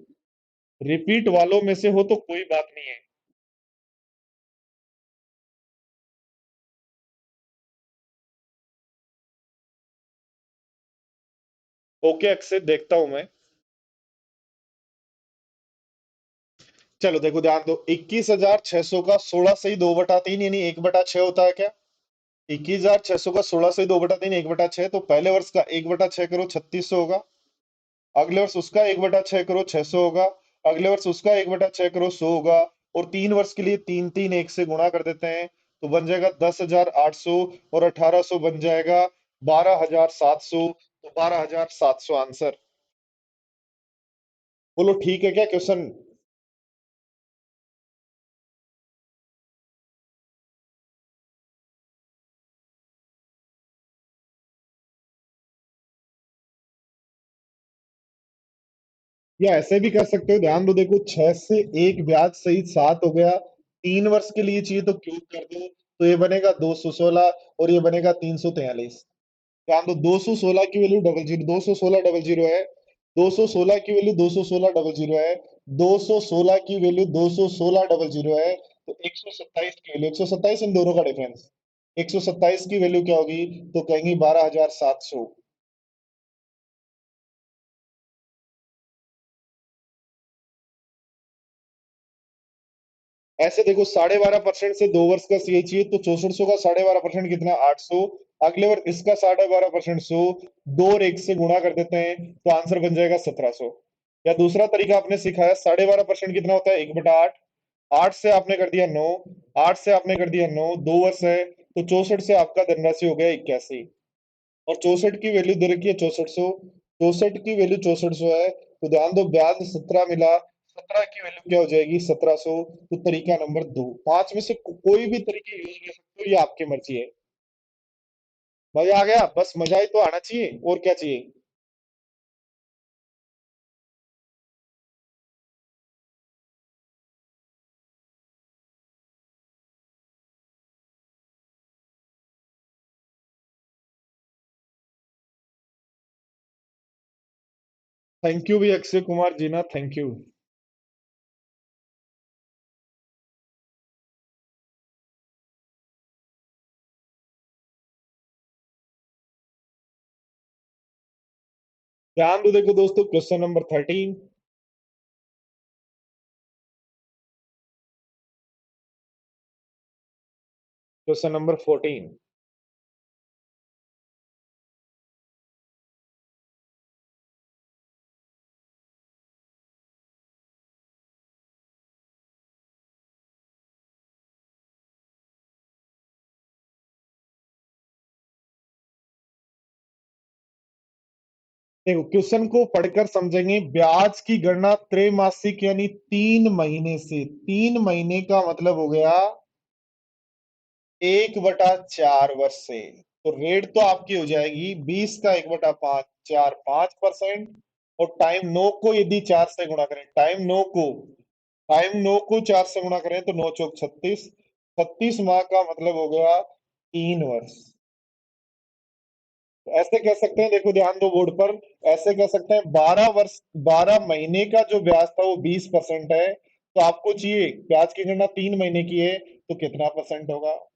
रिपीट वालों में से हो तो कोई बात नहीं है। ओके अक्षय, देखता हूं मैं। चलो देखो, ध्यान दो, 21,600 का 16 से ही 2/3 यानी 1/6 होता है क्या? 21,600 का 16 से 2/3 1/6, तो पहले वर्ष का 1/6 करो 3600 होगा। अगले वर्ष उसका 1/6 करो 600 होगा। अगले वर्ष उसका 1/6 करो 100 होगा। और 3 वर्ष के लिए तीन तीन एक से गुणा कर देते हैं, तो बन जाएगा 10,800। और 1800 बन जाएगा 12,700, तो 12,700 आंसर। बोलो ठीक है क्या क्वेश्चन? या ऐसे भी कर सकते हो, ध्यान दो, देखो 6 से 1 ब्याज सहित 7 हो गया। 3 वर्ष के लिए चाहिए तो क्यूब कर दो, तो ये बनेगा 216 और ये बनेगा 343। ध्यान दो, 216 की value double zero, 216 double zero है। 216 की वैल्यू 216 डबल जीरो है। 216 की वैल्यू 216 डबल जीरो है। तो 127 की वैल्यू, 127 इन दोनों का डिफरेंस, 127 की वैल्यू क्या होगी? तो कहेंगे 12,700। ऐसे देखो, 12.5% से 2 वर्ष का सीए चाहिए, तो 6400 का 12.5% कितना? 800। अगले वर्ष इसका 12.5% 100, 2 और 1 से गुणा कर देते हैं, तो आंसर बन जाएगा 1700। या दूसरा तरीका आपने सिखाया, 12.5% कितना होता है? 1/8। 8 से आपने कर दिया 9, 8 से आपने कर दिया 9, 2 वर्ष है, तो 64 से आपका धनराशि हो गया 81। और 64 की वैल्यु दे रखी है 6400, 64 की वैल्यू 6400 है, तो ध्यान दो ब्याज 17 मिला, 17 की वैल्यू क्या हो जाएगी? 1700। तो तरीका नंबर 2, 5 में से कोई भी तरीके यूज कर सकते हो, ये आपकी मर्जी है। मजा आ गया? बस मजा ही तो आना चाहिए, और क्या चाहिए। थैंक यू भी अक्षय कुमार जीना, थैंक यू। ध्यान दो, देखो दोस्तों, क्वेश्चन नंबर 13। Question number 14। देखो, क्वेश्चन को पढ़कर समझेंगे। ब्याज की गणना त्रैमासिक यानी 3 महीने से, 3 महीने का मतलब हो गया 1/4 वर्ष से। तो रेट तो आपकी हो जाएगी 20 का 1/5, 4 5%। और टाइम नो को यदि 4 से गुणा करें, टाइम नो को 4 से गुणा करें, तो 9 चौक 36। 36 माह का मतलब हो गया 3 वर्ष। तो ऐसे कह सकते हैं, देखो ध्यान दो बोर्ड पर, ऐसे कह सकते हैं 12 वर्ष, 12 महीने का जो ब्याज था वो 20% है। तो आपको चाहिए ब्याज की गणना 3 महीने की है, तो कितना परसेंट होगा?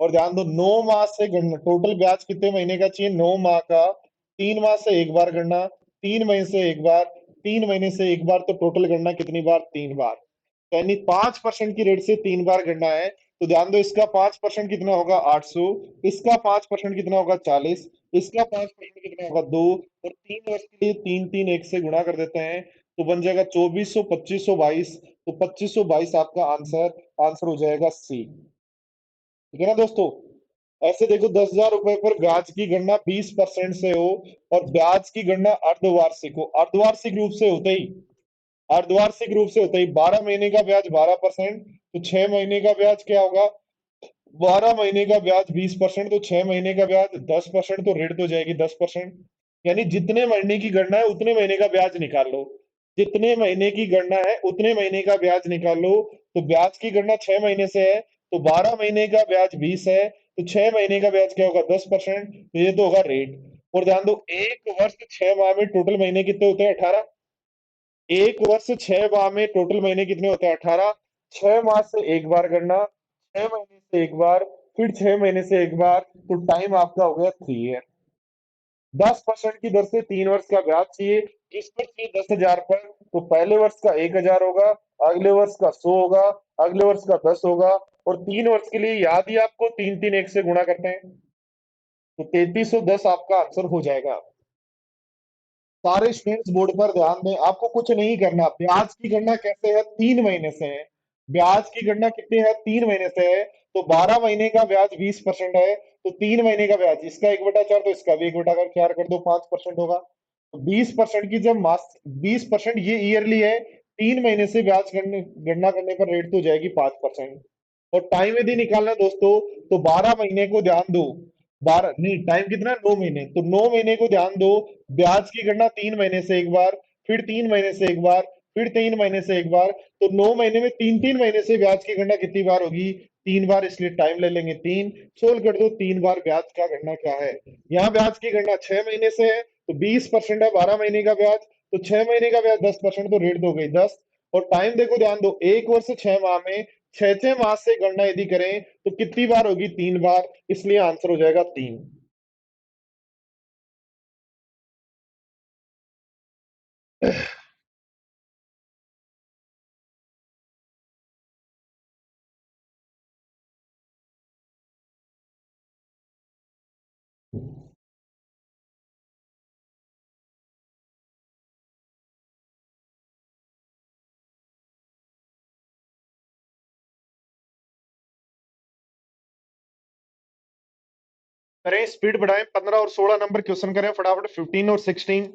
और ध्यान दो, 9 माह से गणना, टोटल ब्याज कितने महीने का चाहिए? 9 माह का। 3 माह से एक बार गणना, 3 महीने से एक बार, 3 महीने से एक बार, तो टोटल गणना कितनी बार? 3 बार। तो यानी 5% की रेट से 3 बार गणना है। तो ध्यान दो, इसका 5% कितना होगा? 800। इसका 5% कितना होगा? 40। इसका 5% कितना होगा? 2। और 3 वर्ष के लिए तीन तीन एक से गुणा कर देते हैं, तो बन जाएगा 2400, 2522। तो 2522 आपका आंसर आंसर हो जाएगा सी। ठीक है ना दोस्तों? ऐसे देखो, 10,000 रुपए पर ब्याज की गणना 20% से हो और ब्याज की गणना अर्धवार्षिक हो, अर्धवार्षिक रूप से होते ही, अर्धवार्षिक रूप से होते ही 12 महीने का ब्याज 12%, तो 6 महीने का ब्याज क्या होगा? 12 महीने का ब्याज 20%, तो 6 महीने का ब्याज 10%, तो रेट तो जाएगी 10%। यानी जितने महीने की गणना है उतने महीने का ब्याज निकाल लो। जितने महीने की गणना है उतने महीने का ब्याज निकाल लो। तो ब्याज की गणना 6 महीने से है, तो 12 महीने का ब्याज 20 है, तो 6 महीने का ब्याज क्या होगा? 10%। तो ये तो होगा रेट। और ध्यान दो, एक वर्ष 6 माह में टोटल महीने कितने होते हैं? 18। एक वर्ष 6 माह में टोटल महीने कितने होते हैं? 18। 6 माह से एक बार गणना, 6 महीने से एक बार, फिर 6 महीने से एक बार, तो टाइम आपका हो गया 3 ईयर। 10% की दर से 3 वर्ष का ब्याज चाहिए। किस पर चाहिए? 10,000 पर। तो पहले वर्ष का 1,000 होगा, अगले वर्ष का 100 होगा, अगले वर्ष का 10 होगा, और 3 वर्ष के लिए याद ही आपको तीन तीन एक से गुणा करते हैं, तो 3310 आपका आंसर हो जाएगा। सारे स्टूडेंट्स बोर्ड पर ध्यान दें, आपको कुछ नहीं करना। ब्याज की गणना कैसे है? 3 महीने से है। ब्याज की गणना कितनी है? 3 महीने से है। तो 12 महीने का ब्याज 20% है, तो 3 महीने का ब्याज, इसका 1/4, तो इसका भी 1/4 कर दो, 5% होगा। तो 20% की जब मास 20% ये ईयरली है, 3 महीने से ब्याज गणना करने पर रेट तो जाएगी 5%। और टाइम यदि निकालना है दोस्तों, तो 12 महीने को ध्यान दो, 12 नहीं, टाइम कितना है? 9 महीने, तो 9 महीने को ध्यान दो। ब्याज की गणना 3 महीने से एक बार, फिर 3 महीने से एक बार, फिर 3 महीने से एक बार, तो 9 महीने में तीन तीन महीने से ब्याज की गणना कितनी बार होगी? 3 बार, इसलिए टाइम ले लेंगे 3। सोल्व कर दो, 3 बार ब्याज का गणना क्या है? यहाँ ब्याज की गणना 6 महीने से है, तो 20% है 12 महीने का ब्याज, तो 6 महीने का ब्याज 10%, तो रेट हो गई 10। और टाइम देखो, ध्यान दो, एक वर्ष 6 माह में 6 6 माह से गणना यदि करें तो कितनी बार होगी? 3 बार, इसलिए आंसर हो जाएगा 3। करें, स्पीड बढ़ाएं, 15 और 16 नंबर क्वेश्चन करें फटाफट, 15 और 16।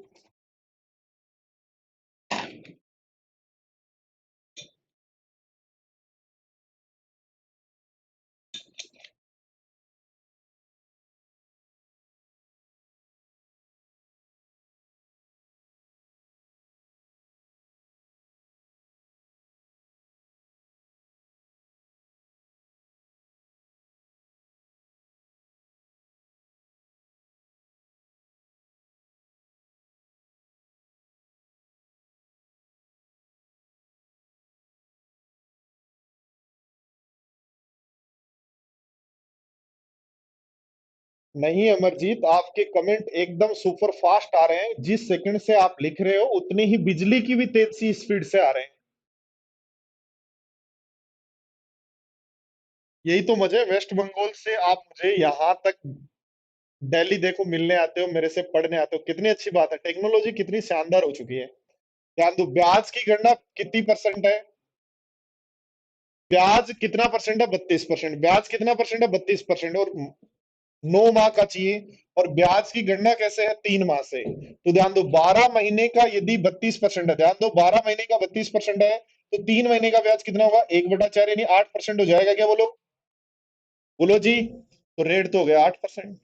नहीं अमरजीत, आपके कमेंट एकदम सुपर फास्ट आ रहे हैं, जिस सेकंड से आप लिख रहे हो उतनी ही बिजली की भी तेज सी स्पीड से आ रहे हैं। यही तो मजे है वेस्ट बंगाल से आप मुझे यहाँ तक दिल्ली देखो मिलने आते हो, मेरे से पढ़ने आते हो, कितनी अच्छी बात है, टेक्नोलॉजी कितनी शानदार हो चुकी है। ध्यान दो, ब्याज की गणना कितनी परसेंट है? ब्याज कितना परसेंट है? 32%। ब्याज कितना परसेंट है? 32%। और 9 माह का चाहिए, और ब्याज की गणना कैसे है? 3 माह से। तो ध्यान दो, 12 महीने का यदि 32% है, ध्यान दो 12 महीने का 32% है, तो 3 महीने का ब्याज कितना होगा? 1/4, यानी 8% हो जाएगा क्या? बोलो बोलो जी। तो रेट तो हो गया 8%।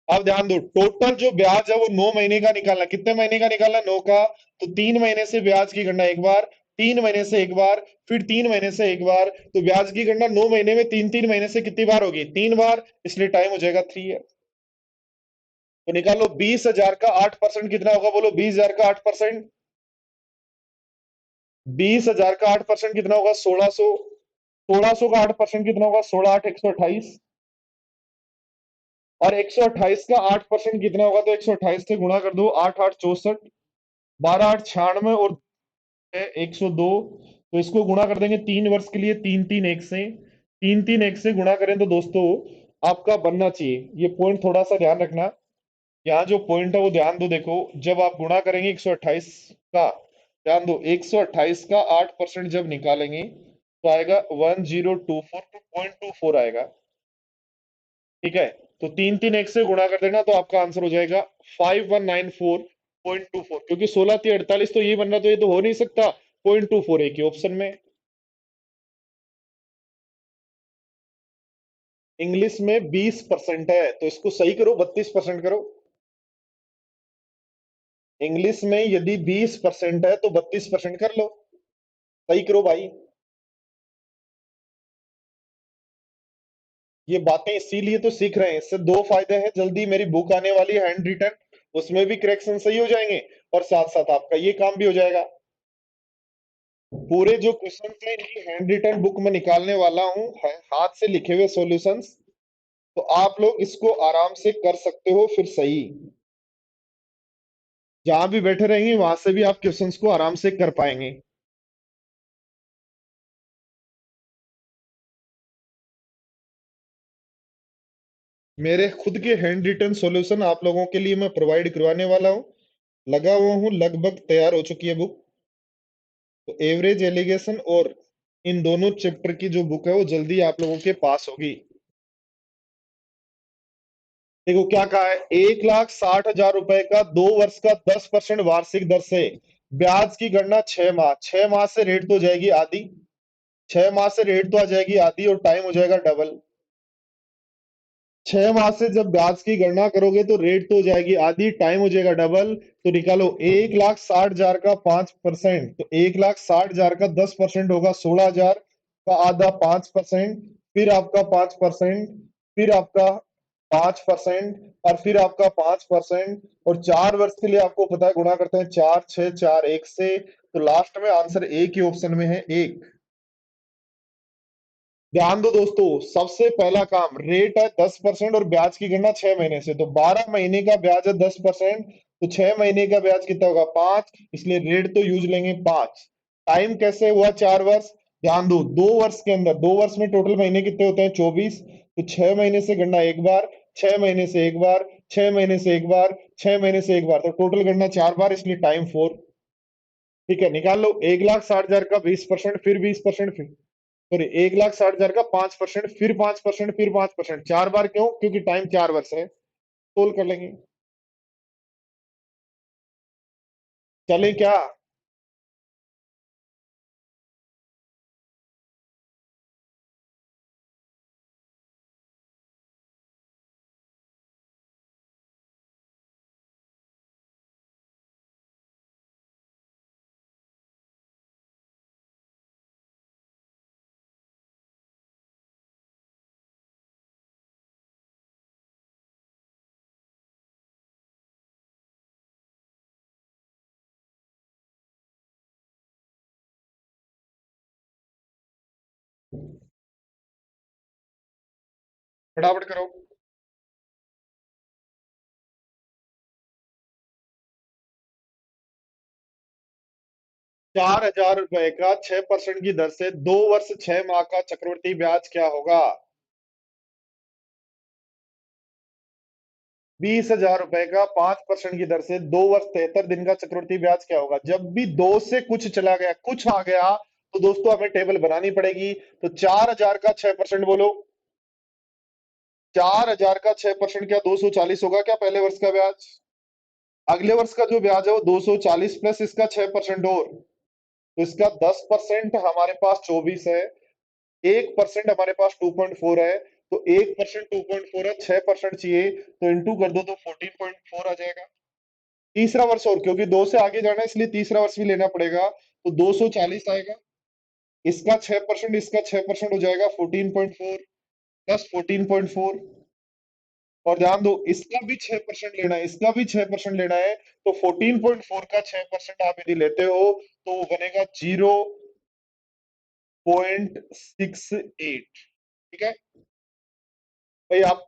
अब ध्यान दो, टोटल जो ब्याज है वो 9 महीने का निकालना, कितने महीने का निकालना? 9 का। तो 3 महीने से ब्याज की गणना एक बार, 3 महीने से एक बार, फिर 3 महीने से एक बार, तो ब्याज की गणना 9 महीने में तीन तीन महीने से कितनी बार होगी? 3 बार, इसलिए टाइम हो जाएगा 3 ईयर। तो निकालो, 20,000 का 8% कितना होगा? बोलो, 20,000 का 8%। 20,000 का 8% कितना होगा? 1,600। 1,600 का 8% कितना होगा? 16 8 128। और 128 का 8% कितना होगा? तो 128 से गुणा कर दो, 8 8 64। 12 8 96 और 102। तो इसको गुणा कर देंगे 3 वर्ष के लिए, 3 3 1 से, 3 3 1 से गुणा करें तो दोस्तों आपका बनना चाहिए, ये पॉइंट थोड़ा सा ध्यान रखना, यहाँ जो पॉइंट है वो ध्यान दो। देखो जब आप गुणा करेंगे 128 का, ध्यान दो 128 का 8% जब निकालेंगे तो आएगा 1024.24 आएगा। ठीक है, तो 3 3 1 से गुणा कर देना तो आपका आंसर हो जाएगा 5194.24, क्योंकि 16 3 48 तो ये बन रहा, तो ये तो हो नहीं सकता, 0.24 एक ही ऑप्शन में। इंग्लिश में 20% है तो इसको सही करो, 32% करो। इंग्लिश में यदि 20% है तो 32% कर लो, सही करो भाई। ये बातें इसीलिए तो सीख रहे हैं, इससे दो फायदे हैं, जल्दी मेरी बुक आने वाली है हैंड रिटन, उसमें भी करेक्शन सही हो जाएंगे और साथ साथ आपका ये काम भी हो जाएगा। पूरे जो क्वेश्चन है इनकी हैंड रिटन बुक में निकालने वाला हूँ, हाथ से लिखे हुए सॉल्यूशंस, तो आप लोग इसको आराम से कर सकते हो फिर सही, जहां भी बैठे रहेंगे वहां से भी आप क्वेश्चंस को आराम से कर पाएंगे। मेरे खुद के हैंड रिटन सॉल्यूशन आप लोगों के लिए मैं प्रोवाइड करवाने वाला हूँ, लगा हुआ हूँ, लगभग तैयार हो चुकी है बुक। तो एवरेज एलिगेशन और इन दोनों चैप्टर की जो बुक है वो जल्दी आप लोगों के पास होगी। देखो क्या कहा है, 1,60,000 रुपए का 2 वर्ष का 10% वार्षिक दर से ब्याज की गणना 6 माह, 6 माह से रेट तो हो जाएगी आधी, 6 माह से रेट तो आ जाएगी आधी और टाइम हो जाएगा डबल। 6 माह से जब ब्याज की गणना करोगे तो रेट तो हो जाएगी आधी, टाइम हो जाएगा डबल। तो निकालो 1,60,000 का 5%, तो 1,60,000 का 10% होगा 16,000 का आधा 5%, फिर आपका 5%, फिर आपका 5% और फिर आपका 5%, और 4 वर्ष के लिए आपको पता है गुणा करते हैं 4 6 4 1 से, तो लास्ट में आंसर एक ही ऑप्शन में है, एक। ध्यान दो दोस्तों, सबसे पहला काम रेट है 10% और ब्याज की गणना 6 महीने से, तो 12 महीने का ब्याज है 10%, तो 6 महीने का ब्याज कितना होगा 5, इसलिए रेट तो यूज लेंगे 5। टाइम कैसे हुआ 4 वर्ष, ध्यान दो 2 वर्ष के अंदर, 2 वर्ष में टोटल महीने कितने होते हैं 24, तो 6 महीने से गणना एक बार, 6 महीने से एक बार, 6 महीने से एक बार, 6 महीने से एक बार, तो टोटल गणना 4 बार, इसलिए टाइम 4। ठीक है, निकाल लो 1,60,000 का 20%, फिर 20%, फिर सॉरी 1,60,000 का 5%, फिर 5%, फिर 5%, 4 बार, क्यों, क्योंकि टाइम 4 वर्ष है। सोल्व कर लेंगे, चलें क्या। फटाफट करो। 4,000 रुपए का 6% की दर से 2 वर्ष 6 माह का चक्रवृद्धि ब्याज क्या होगा। 20,000 रुपए का 5% की दर से 2 वर्ष 73 दिन का चक्रवृद्धि ब्याज क्या होगा। जब भी दो से कुछ चला गया, कुछ आ गया, तो दोस्तों हमें टेबल बनानी पड़ेगी। तो 4,000 का 6% बोलो, 4,000 का 6% क्या 240 होगा क्या पहले वर्ष का ब्याज। अगले वर्ष का जो ब्याज है वो 240 प्लस इसका 6% और, तो इसका 10% हमारे पास 24 है, 1% हमारे पास 2.4 है, तो 1% 2.4 है, 6% चाहिए, तो इंटू कर दो तो 14.4 आ जाएगा। तीसरा वर्ष और, क्योंकि दो से आगे जाना है इसलिए तीसरा वर्ष भी लेना पड़ेगा, तो 240 आएगा, इसका 6%, इसका 6% हो जाएगा 14.4 प्लस 14.4, और ध्यान दो इसका भी 6% लेना है, इसका भी 6% लेना है, तो 14.4 का 6% आप यदि लेते हो तो वो बनेगा 0.68। ठीक है, भाई आप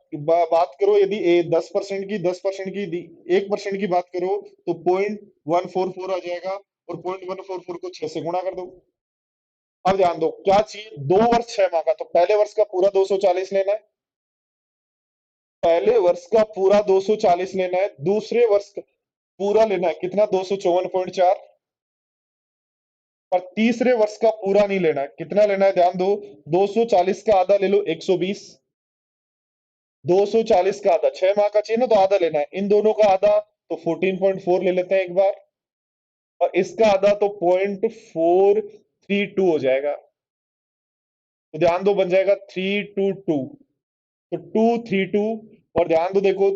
बात करो, यदि 10% की 10% की 1% की बात करो तो 0.144 आ जाएगा, और 0.144 को 6 से गुणा कर दो। अब ध्यान दो क्या चाहिए, 2 वर्ष 6 माह का, तो पहले वर्ष का पूरा 240 लेना है, पहले वर्ष का पूरा 240 लेना है, दूसरे वर्ष का पूरा लेना है कितना, 254.4, और तीसरे वर्ष का पूरा नहीं लेना है, कितना लेना है ध्यान दो, 240 का आधा ले लो 120, 240 का आधा, 6 माह का चाहिए ना तो आधा लेना है, इन दोनों का आधा तो 14.4 ले लेते हैं एक बार, और इसका आधा तो 0.432 हो जाएगा, तो ध्यान दो बन जाएगा 322, तो 232, और ध्यान दो देखो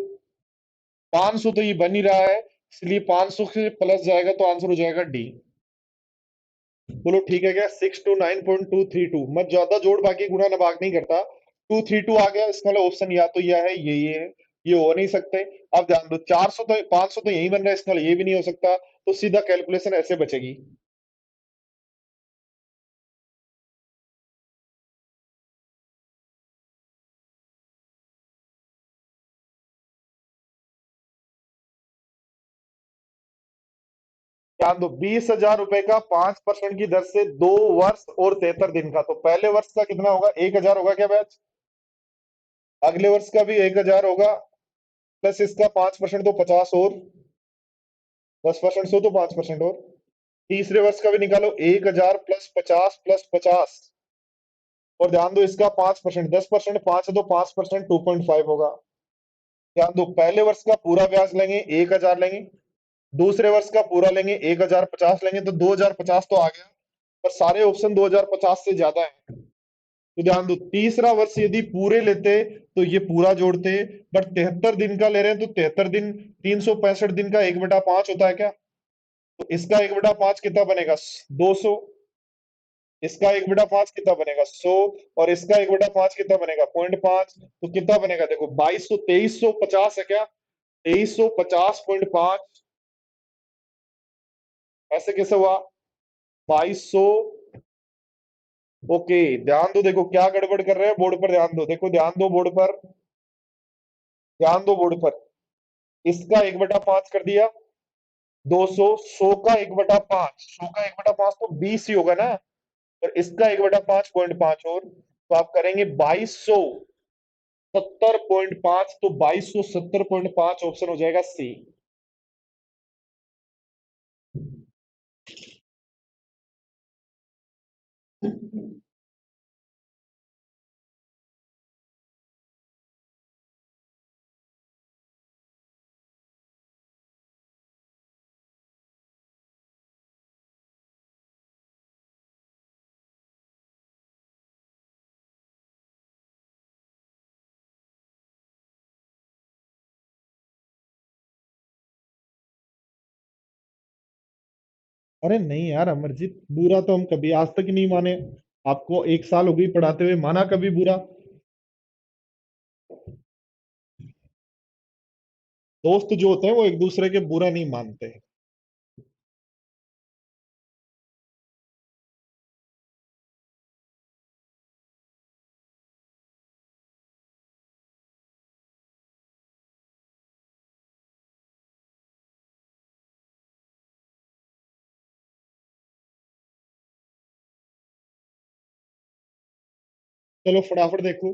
500 तो ये बन ही रहा है, इसलिए 500 से प्लस जाएगा तो आंसर हो जाएगा डी। बोलो ठीक है क्या, 629.232, मैं ज्यादा जोड़ बाकी गुणा ना भाग नहीं करता, 232 आ गया, इसका वाला ऑप्शन या तो यह है ये है, ये हो नहीं सकते। अब ध्यान दो 400 तो 500 तो यही बन रहा है, इसका वाला ये भी नहीं हो सकता, तो सीधा कैलकुलेशन ऐसे बचेगी। ध्यान दो 20,000 रुपए का 5% की दर से 2 वर्ष और 73 दिन का, तो पहले वर्ष का कितना होगा, 1,000 होगा क्या बैच, अगले वर्ष का भी 1,000 होगा, प्लस इसका 5% तो 50 और, 10% से तो 5% और, तीसरे वर्ष का भी निकालो, 1,000 प्लस 50 प्लस 50, और ध्यान दो इसका 5%, 10% 5 है तो 5% 2.5 होगा। ध्यान दो पहले वर्ष का पूरा ब्याज लेंगे 1,000 लेंगे, दूसरे वर्ष का पूरा लेंगे 1,050 लेंगे, तो 2,050 तो आ गया, पर सारे ऑप्शन 2,050 से ज्यादा है, तो ध्यान दो तीसरा वर्ष यदि पूरे लेते तो ये पूरा जोड़ते, बट 73 दिन का ले रहे हैं तो 73 दिन 365 दिन का 1/5 होता है क्या, तो इसका 1/5 कितना बनेगा, 200, इसका 1/5 कितना बनेगा, 100, और इसका 1/5 कितना बनेगा, 0.5, तो कितना बनेगा देखो 2200, 2350 है क्या, 2350.5, ऐसे कैसे हुआ, 2200। ओके ध्यान दो देखो क्या गड़बड़ कर रहे हैं, बोर्ड पर ध्यान दो, देखो ध्यान दो बोर्ड पर, ध्यान दो बोर्ड पर, इसका 1/5 कर दिया 200, 100 का 1/5, 100 का 1/5 तो 20 ही होगा ना, और इसका 1/5 0.5 और, तो आप करेंगे 2270.5, तो 2270.5 ऑप्शन हो जाएगा सी। अरे नहीं यार अमरजीत, बुरा तो हम कभी आज तक नहीं माने, आपको 1 साल हो गई पढ़ाते हुए, माना कभी बुरा, दोस्त जो होते हैं वो एक दूसरे के बुरा नहीं मानते। चलो फटाफट देखो।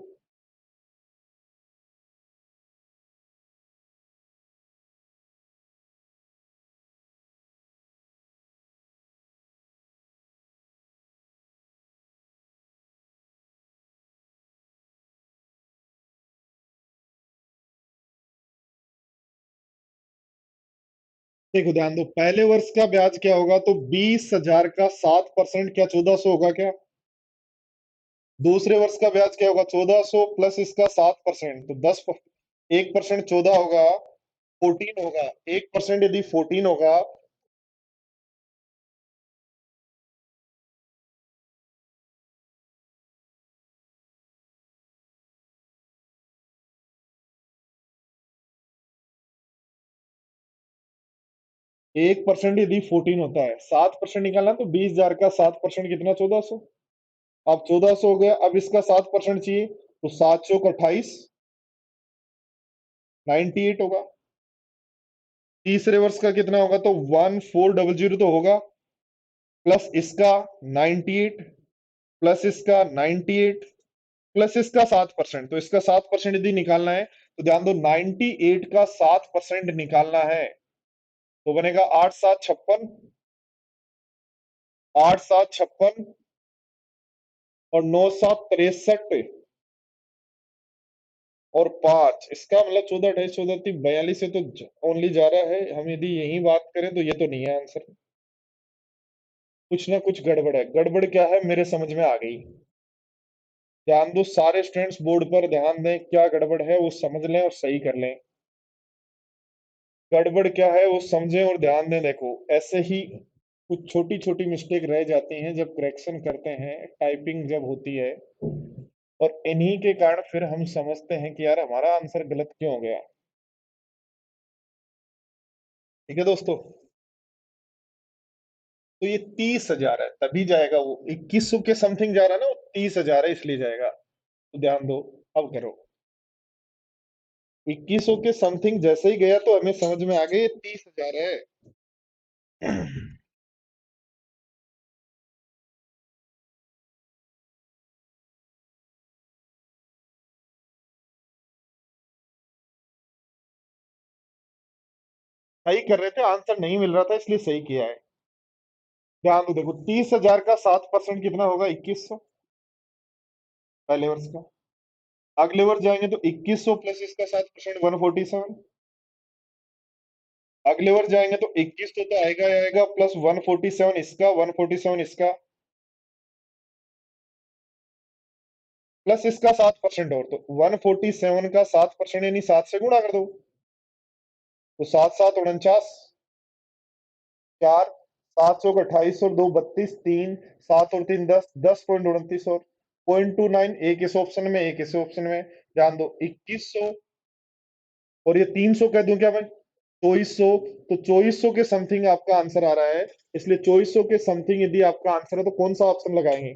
देखो ध्यान दो पहले वर्ष का ब्याज क्या होगा, तो 20,000 का 7% क्या 1,400 होगा क्या, दूसरे वर्ष का ब्याज क्या होगा, 1,400 प्लस इसका 7%, तो 1% 14 होगा, 14 होगा, 1% यदि 14 होगा, 1% यदि 14 होता है, 7% निकालना, तो 20,000 का 7% कितना, 1,400, अब 1,400 हो गया, अब इसका 7% चाहिए, तो 7 चौक 28, 98 होगा। तीसरे वर्ष का कितना होगा, तो 1400 तो होगा, प्लस इसका 98, प्लस इसका 98, प्लस इसका 7%। तो इसका 7% यदि निकालना है तो ध्यान दो, 98 का 7% निकालना है तो बनेगा 8756, 8756 और 9763 और 5, इसका मतलब 14, 28, 14, 42 से तो ओनली जा रहा है। हम यदि यही बात करें तो ये तो नहीं है आंसर, कुछ ना कुछ गड़बड़ है। गड़बड़ क्या है मेरे समझ में आ गई। ध्यान दो, सारे स्टूडेंट्स बोर्ड पर ध्यान दें, क्या गड़बड़ है वो समझ लें और सही कर लें। गड़बड़ क्या है वो समझें और ध्यान दें। देखो ऐसे ही कुछ छोटी छोटी मिस्टेक रह जाती हैं जब करेक्शन करते हैं, टाइपिंग जब होती है, और इन्हीं के कारण फिर हम समझते हैं कि यार हमारा आंसर गलत क्यों हो गया। ठीक है दोस्तों, तो ये 30,000 है तभी जाएगा, वो 2100 के समथिंग जा रहा है ना, वो 30,000 है इसलिए जाएगा। तो ध्यान दो, अब करो। 2100 के समथिंग जैसे ही गया तो हमें समझ में आ गया ये 30,000 है। सही कर रहे थे, आंसर नहीं मिल रहा था इसलिए सही किया है। ध्यान दो, देखो 30,000 का 7% कितना होगा, 2100, पहले वर्ष का। अगले वर्ष जाएंगे तो 2100 प्लस इसका 7%, 147। अगले वर्ष जाएंगे तो 2100 तो आएगा ही आएगा, प्लस 147 इसका, 147 इसका, प्लस इसका 7% और, तो 147 का 7% यानी 7 से गुणा कर दो। तो 7 7 49, 4, 700 का 28 और 2 32, 3 7 और 3 10, 10.29 और 0.29, एक इस ऑप्शन में एक इस ऑप्शन में। ध्यान दो 2100 और ये 300 कह दूं क्या मैं, 2400। तो 2400 के समथिंग आपका आंसर आ रहा है, इसलिए 2400 के समथिंग यदि आपका आंसर है तो कौन सा ऑप्शन लगाएंगे।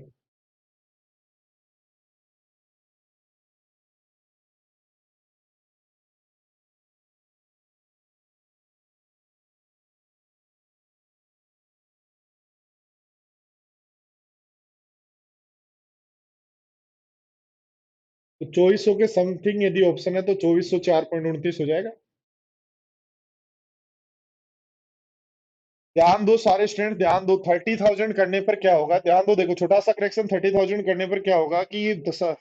तो 2400 के समथिंग यदि ऑप्शन है तो 2400 4.29 हो जाएगा। ध्यान दो सारे स्टूडेंट, ध्यान दो, 30,000 करने पर क्या होगा, ध्यान दो। देखो छोटा सा करेक्शन, 30,000 करने पर क्या होगा कि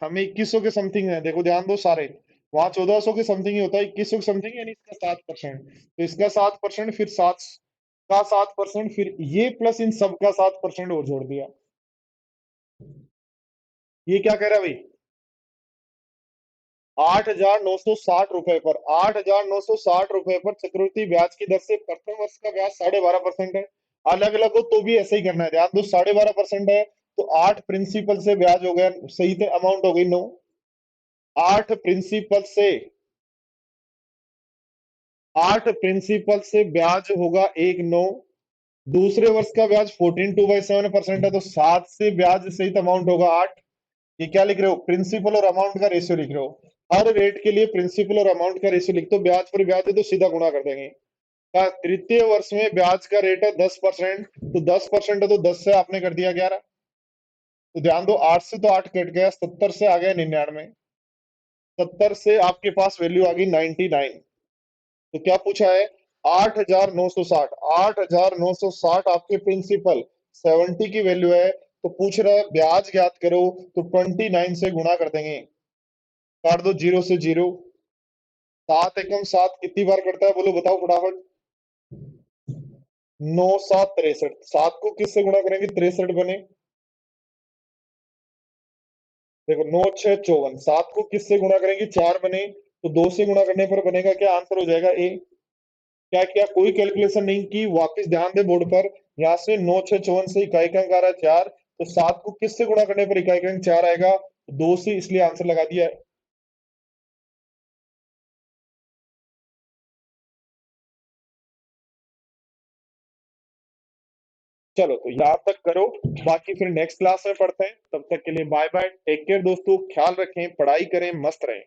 हमें 2100 के समथिंग है। देखो ध्यान दो सारे, वहां 1400 के समथिंग ही होता है, 2100 के समथिंग यानी इसका 7%। तो इसका 7%, फिर 7 का 7%, फिर ये प्लस इन सब का 7% और जोड़ दिया। ये क्या कह रहा है भाई, 8,960 रुपए पर, 8,960 रुपए पर चक्रवृद्धि ब्याज की दर से प्रथम वर्ष का ब्याज 12.5% है। अलग अलग हो तो भी ऐसे ही करना है। ध्यान दो 12.5% है तो 8 प्रिंसिपल से ब्याज हो गया, सही थे, अमाउंट हो गई 9। 8 प्रिंसिपल से, 8 प्रिंसिपल से ब्याज होगा 1,9। दूसरे वर्ष का ब्याज 14.27% है तो 7 से ब्याज सहित अमाउंट होगा 8। ये क्या लिख रहे हो, प्रिंसिपल और अमाउंट का रेशियो लिख रहे हो। हर रेट के लिए प्रिंसिपल और अमाउंट का रेशियो लिख दो, ब्याज पर ब्याज है तो सीधा गुणा कर देंगे। का तृतीय वर्ष में ब्याज का रेट है 10%, तो 10% है तो 10 से आपने कर दिया 11। तो ध्यान दो 8 से तो 8 कट गया, 70 से आ गया 99, 70 से आपके पास वैल्यू आ गई 99। तो क्या पूछा है, 8,960, 8,960 आपके प्रिंसिपल, 70 की वैल्यू है तो पूछ रहा है ब्याज ज्ञात करो, तो 29 से गुणा कर देंगे। काट दो जीरो से जीरो, 7 एकम 7 कितनी बार करता है बोलो, बताओ फटाफट। 9 7 63, 7 को किससे गुणा करेंगे 63 बने। देखो 9 6 54, 7 को किससे गुणा करेंगे 4 बने, तो 2 से गुणा करने पर बनेगा क्या, आंसर हो जाएगा ए। क्या किया, कोई कैलकुलेशन नहीं की, वापस ध्यान दे बोर्ड पर। यहाँ से 9 6 54 से इकाई का अंक आ रहा है 4, तो 7 को किससे गुणा करने पर इकाई का अंक 4 आएगा, 2 से, इसलिए आंसर लगा दिया है। चलो तो यहाँ तक करो, बाकी फिर नेक्स्ट क्लास में पढ़ते हैं। तब तक के लिए बाय बाय, टेक केयर दोस्तों, ख्याल रखें, पढ़ाई करें, मस्त रहें।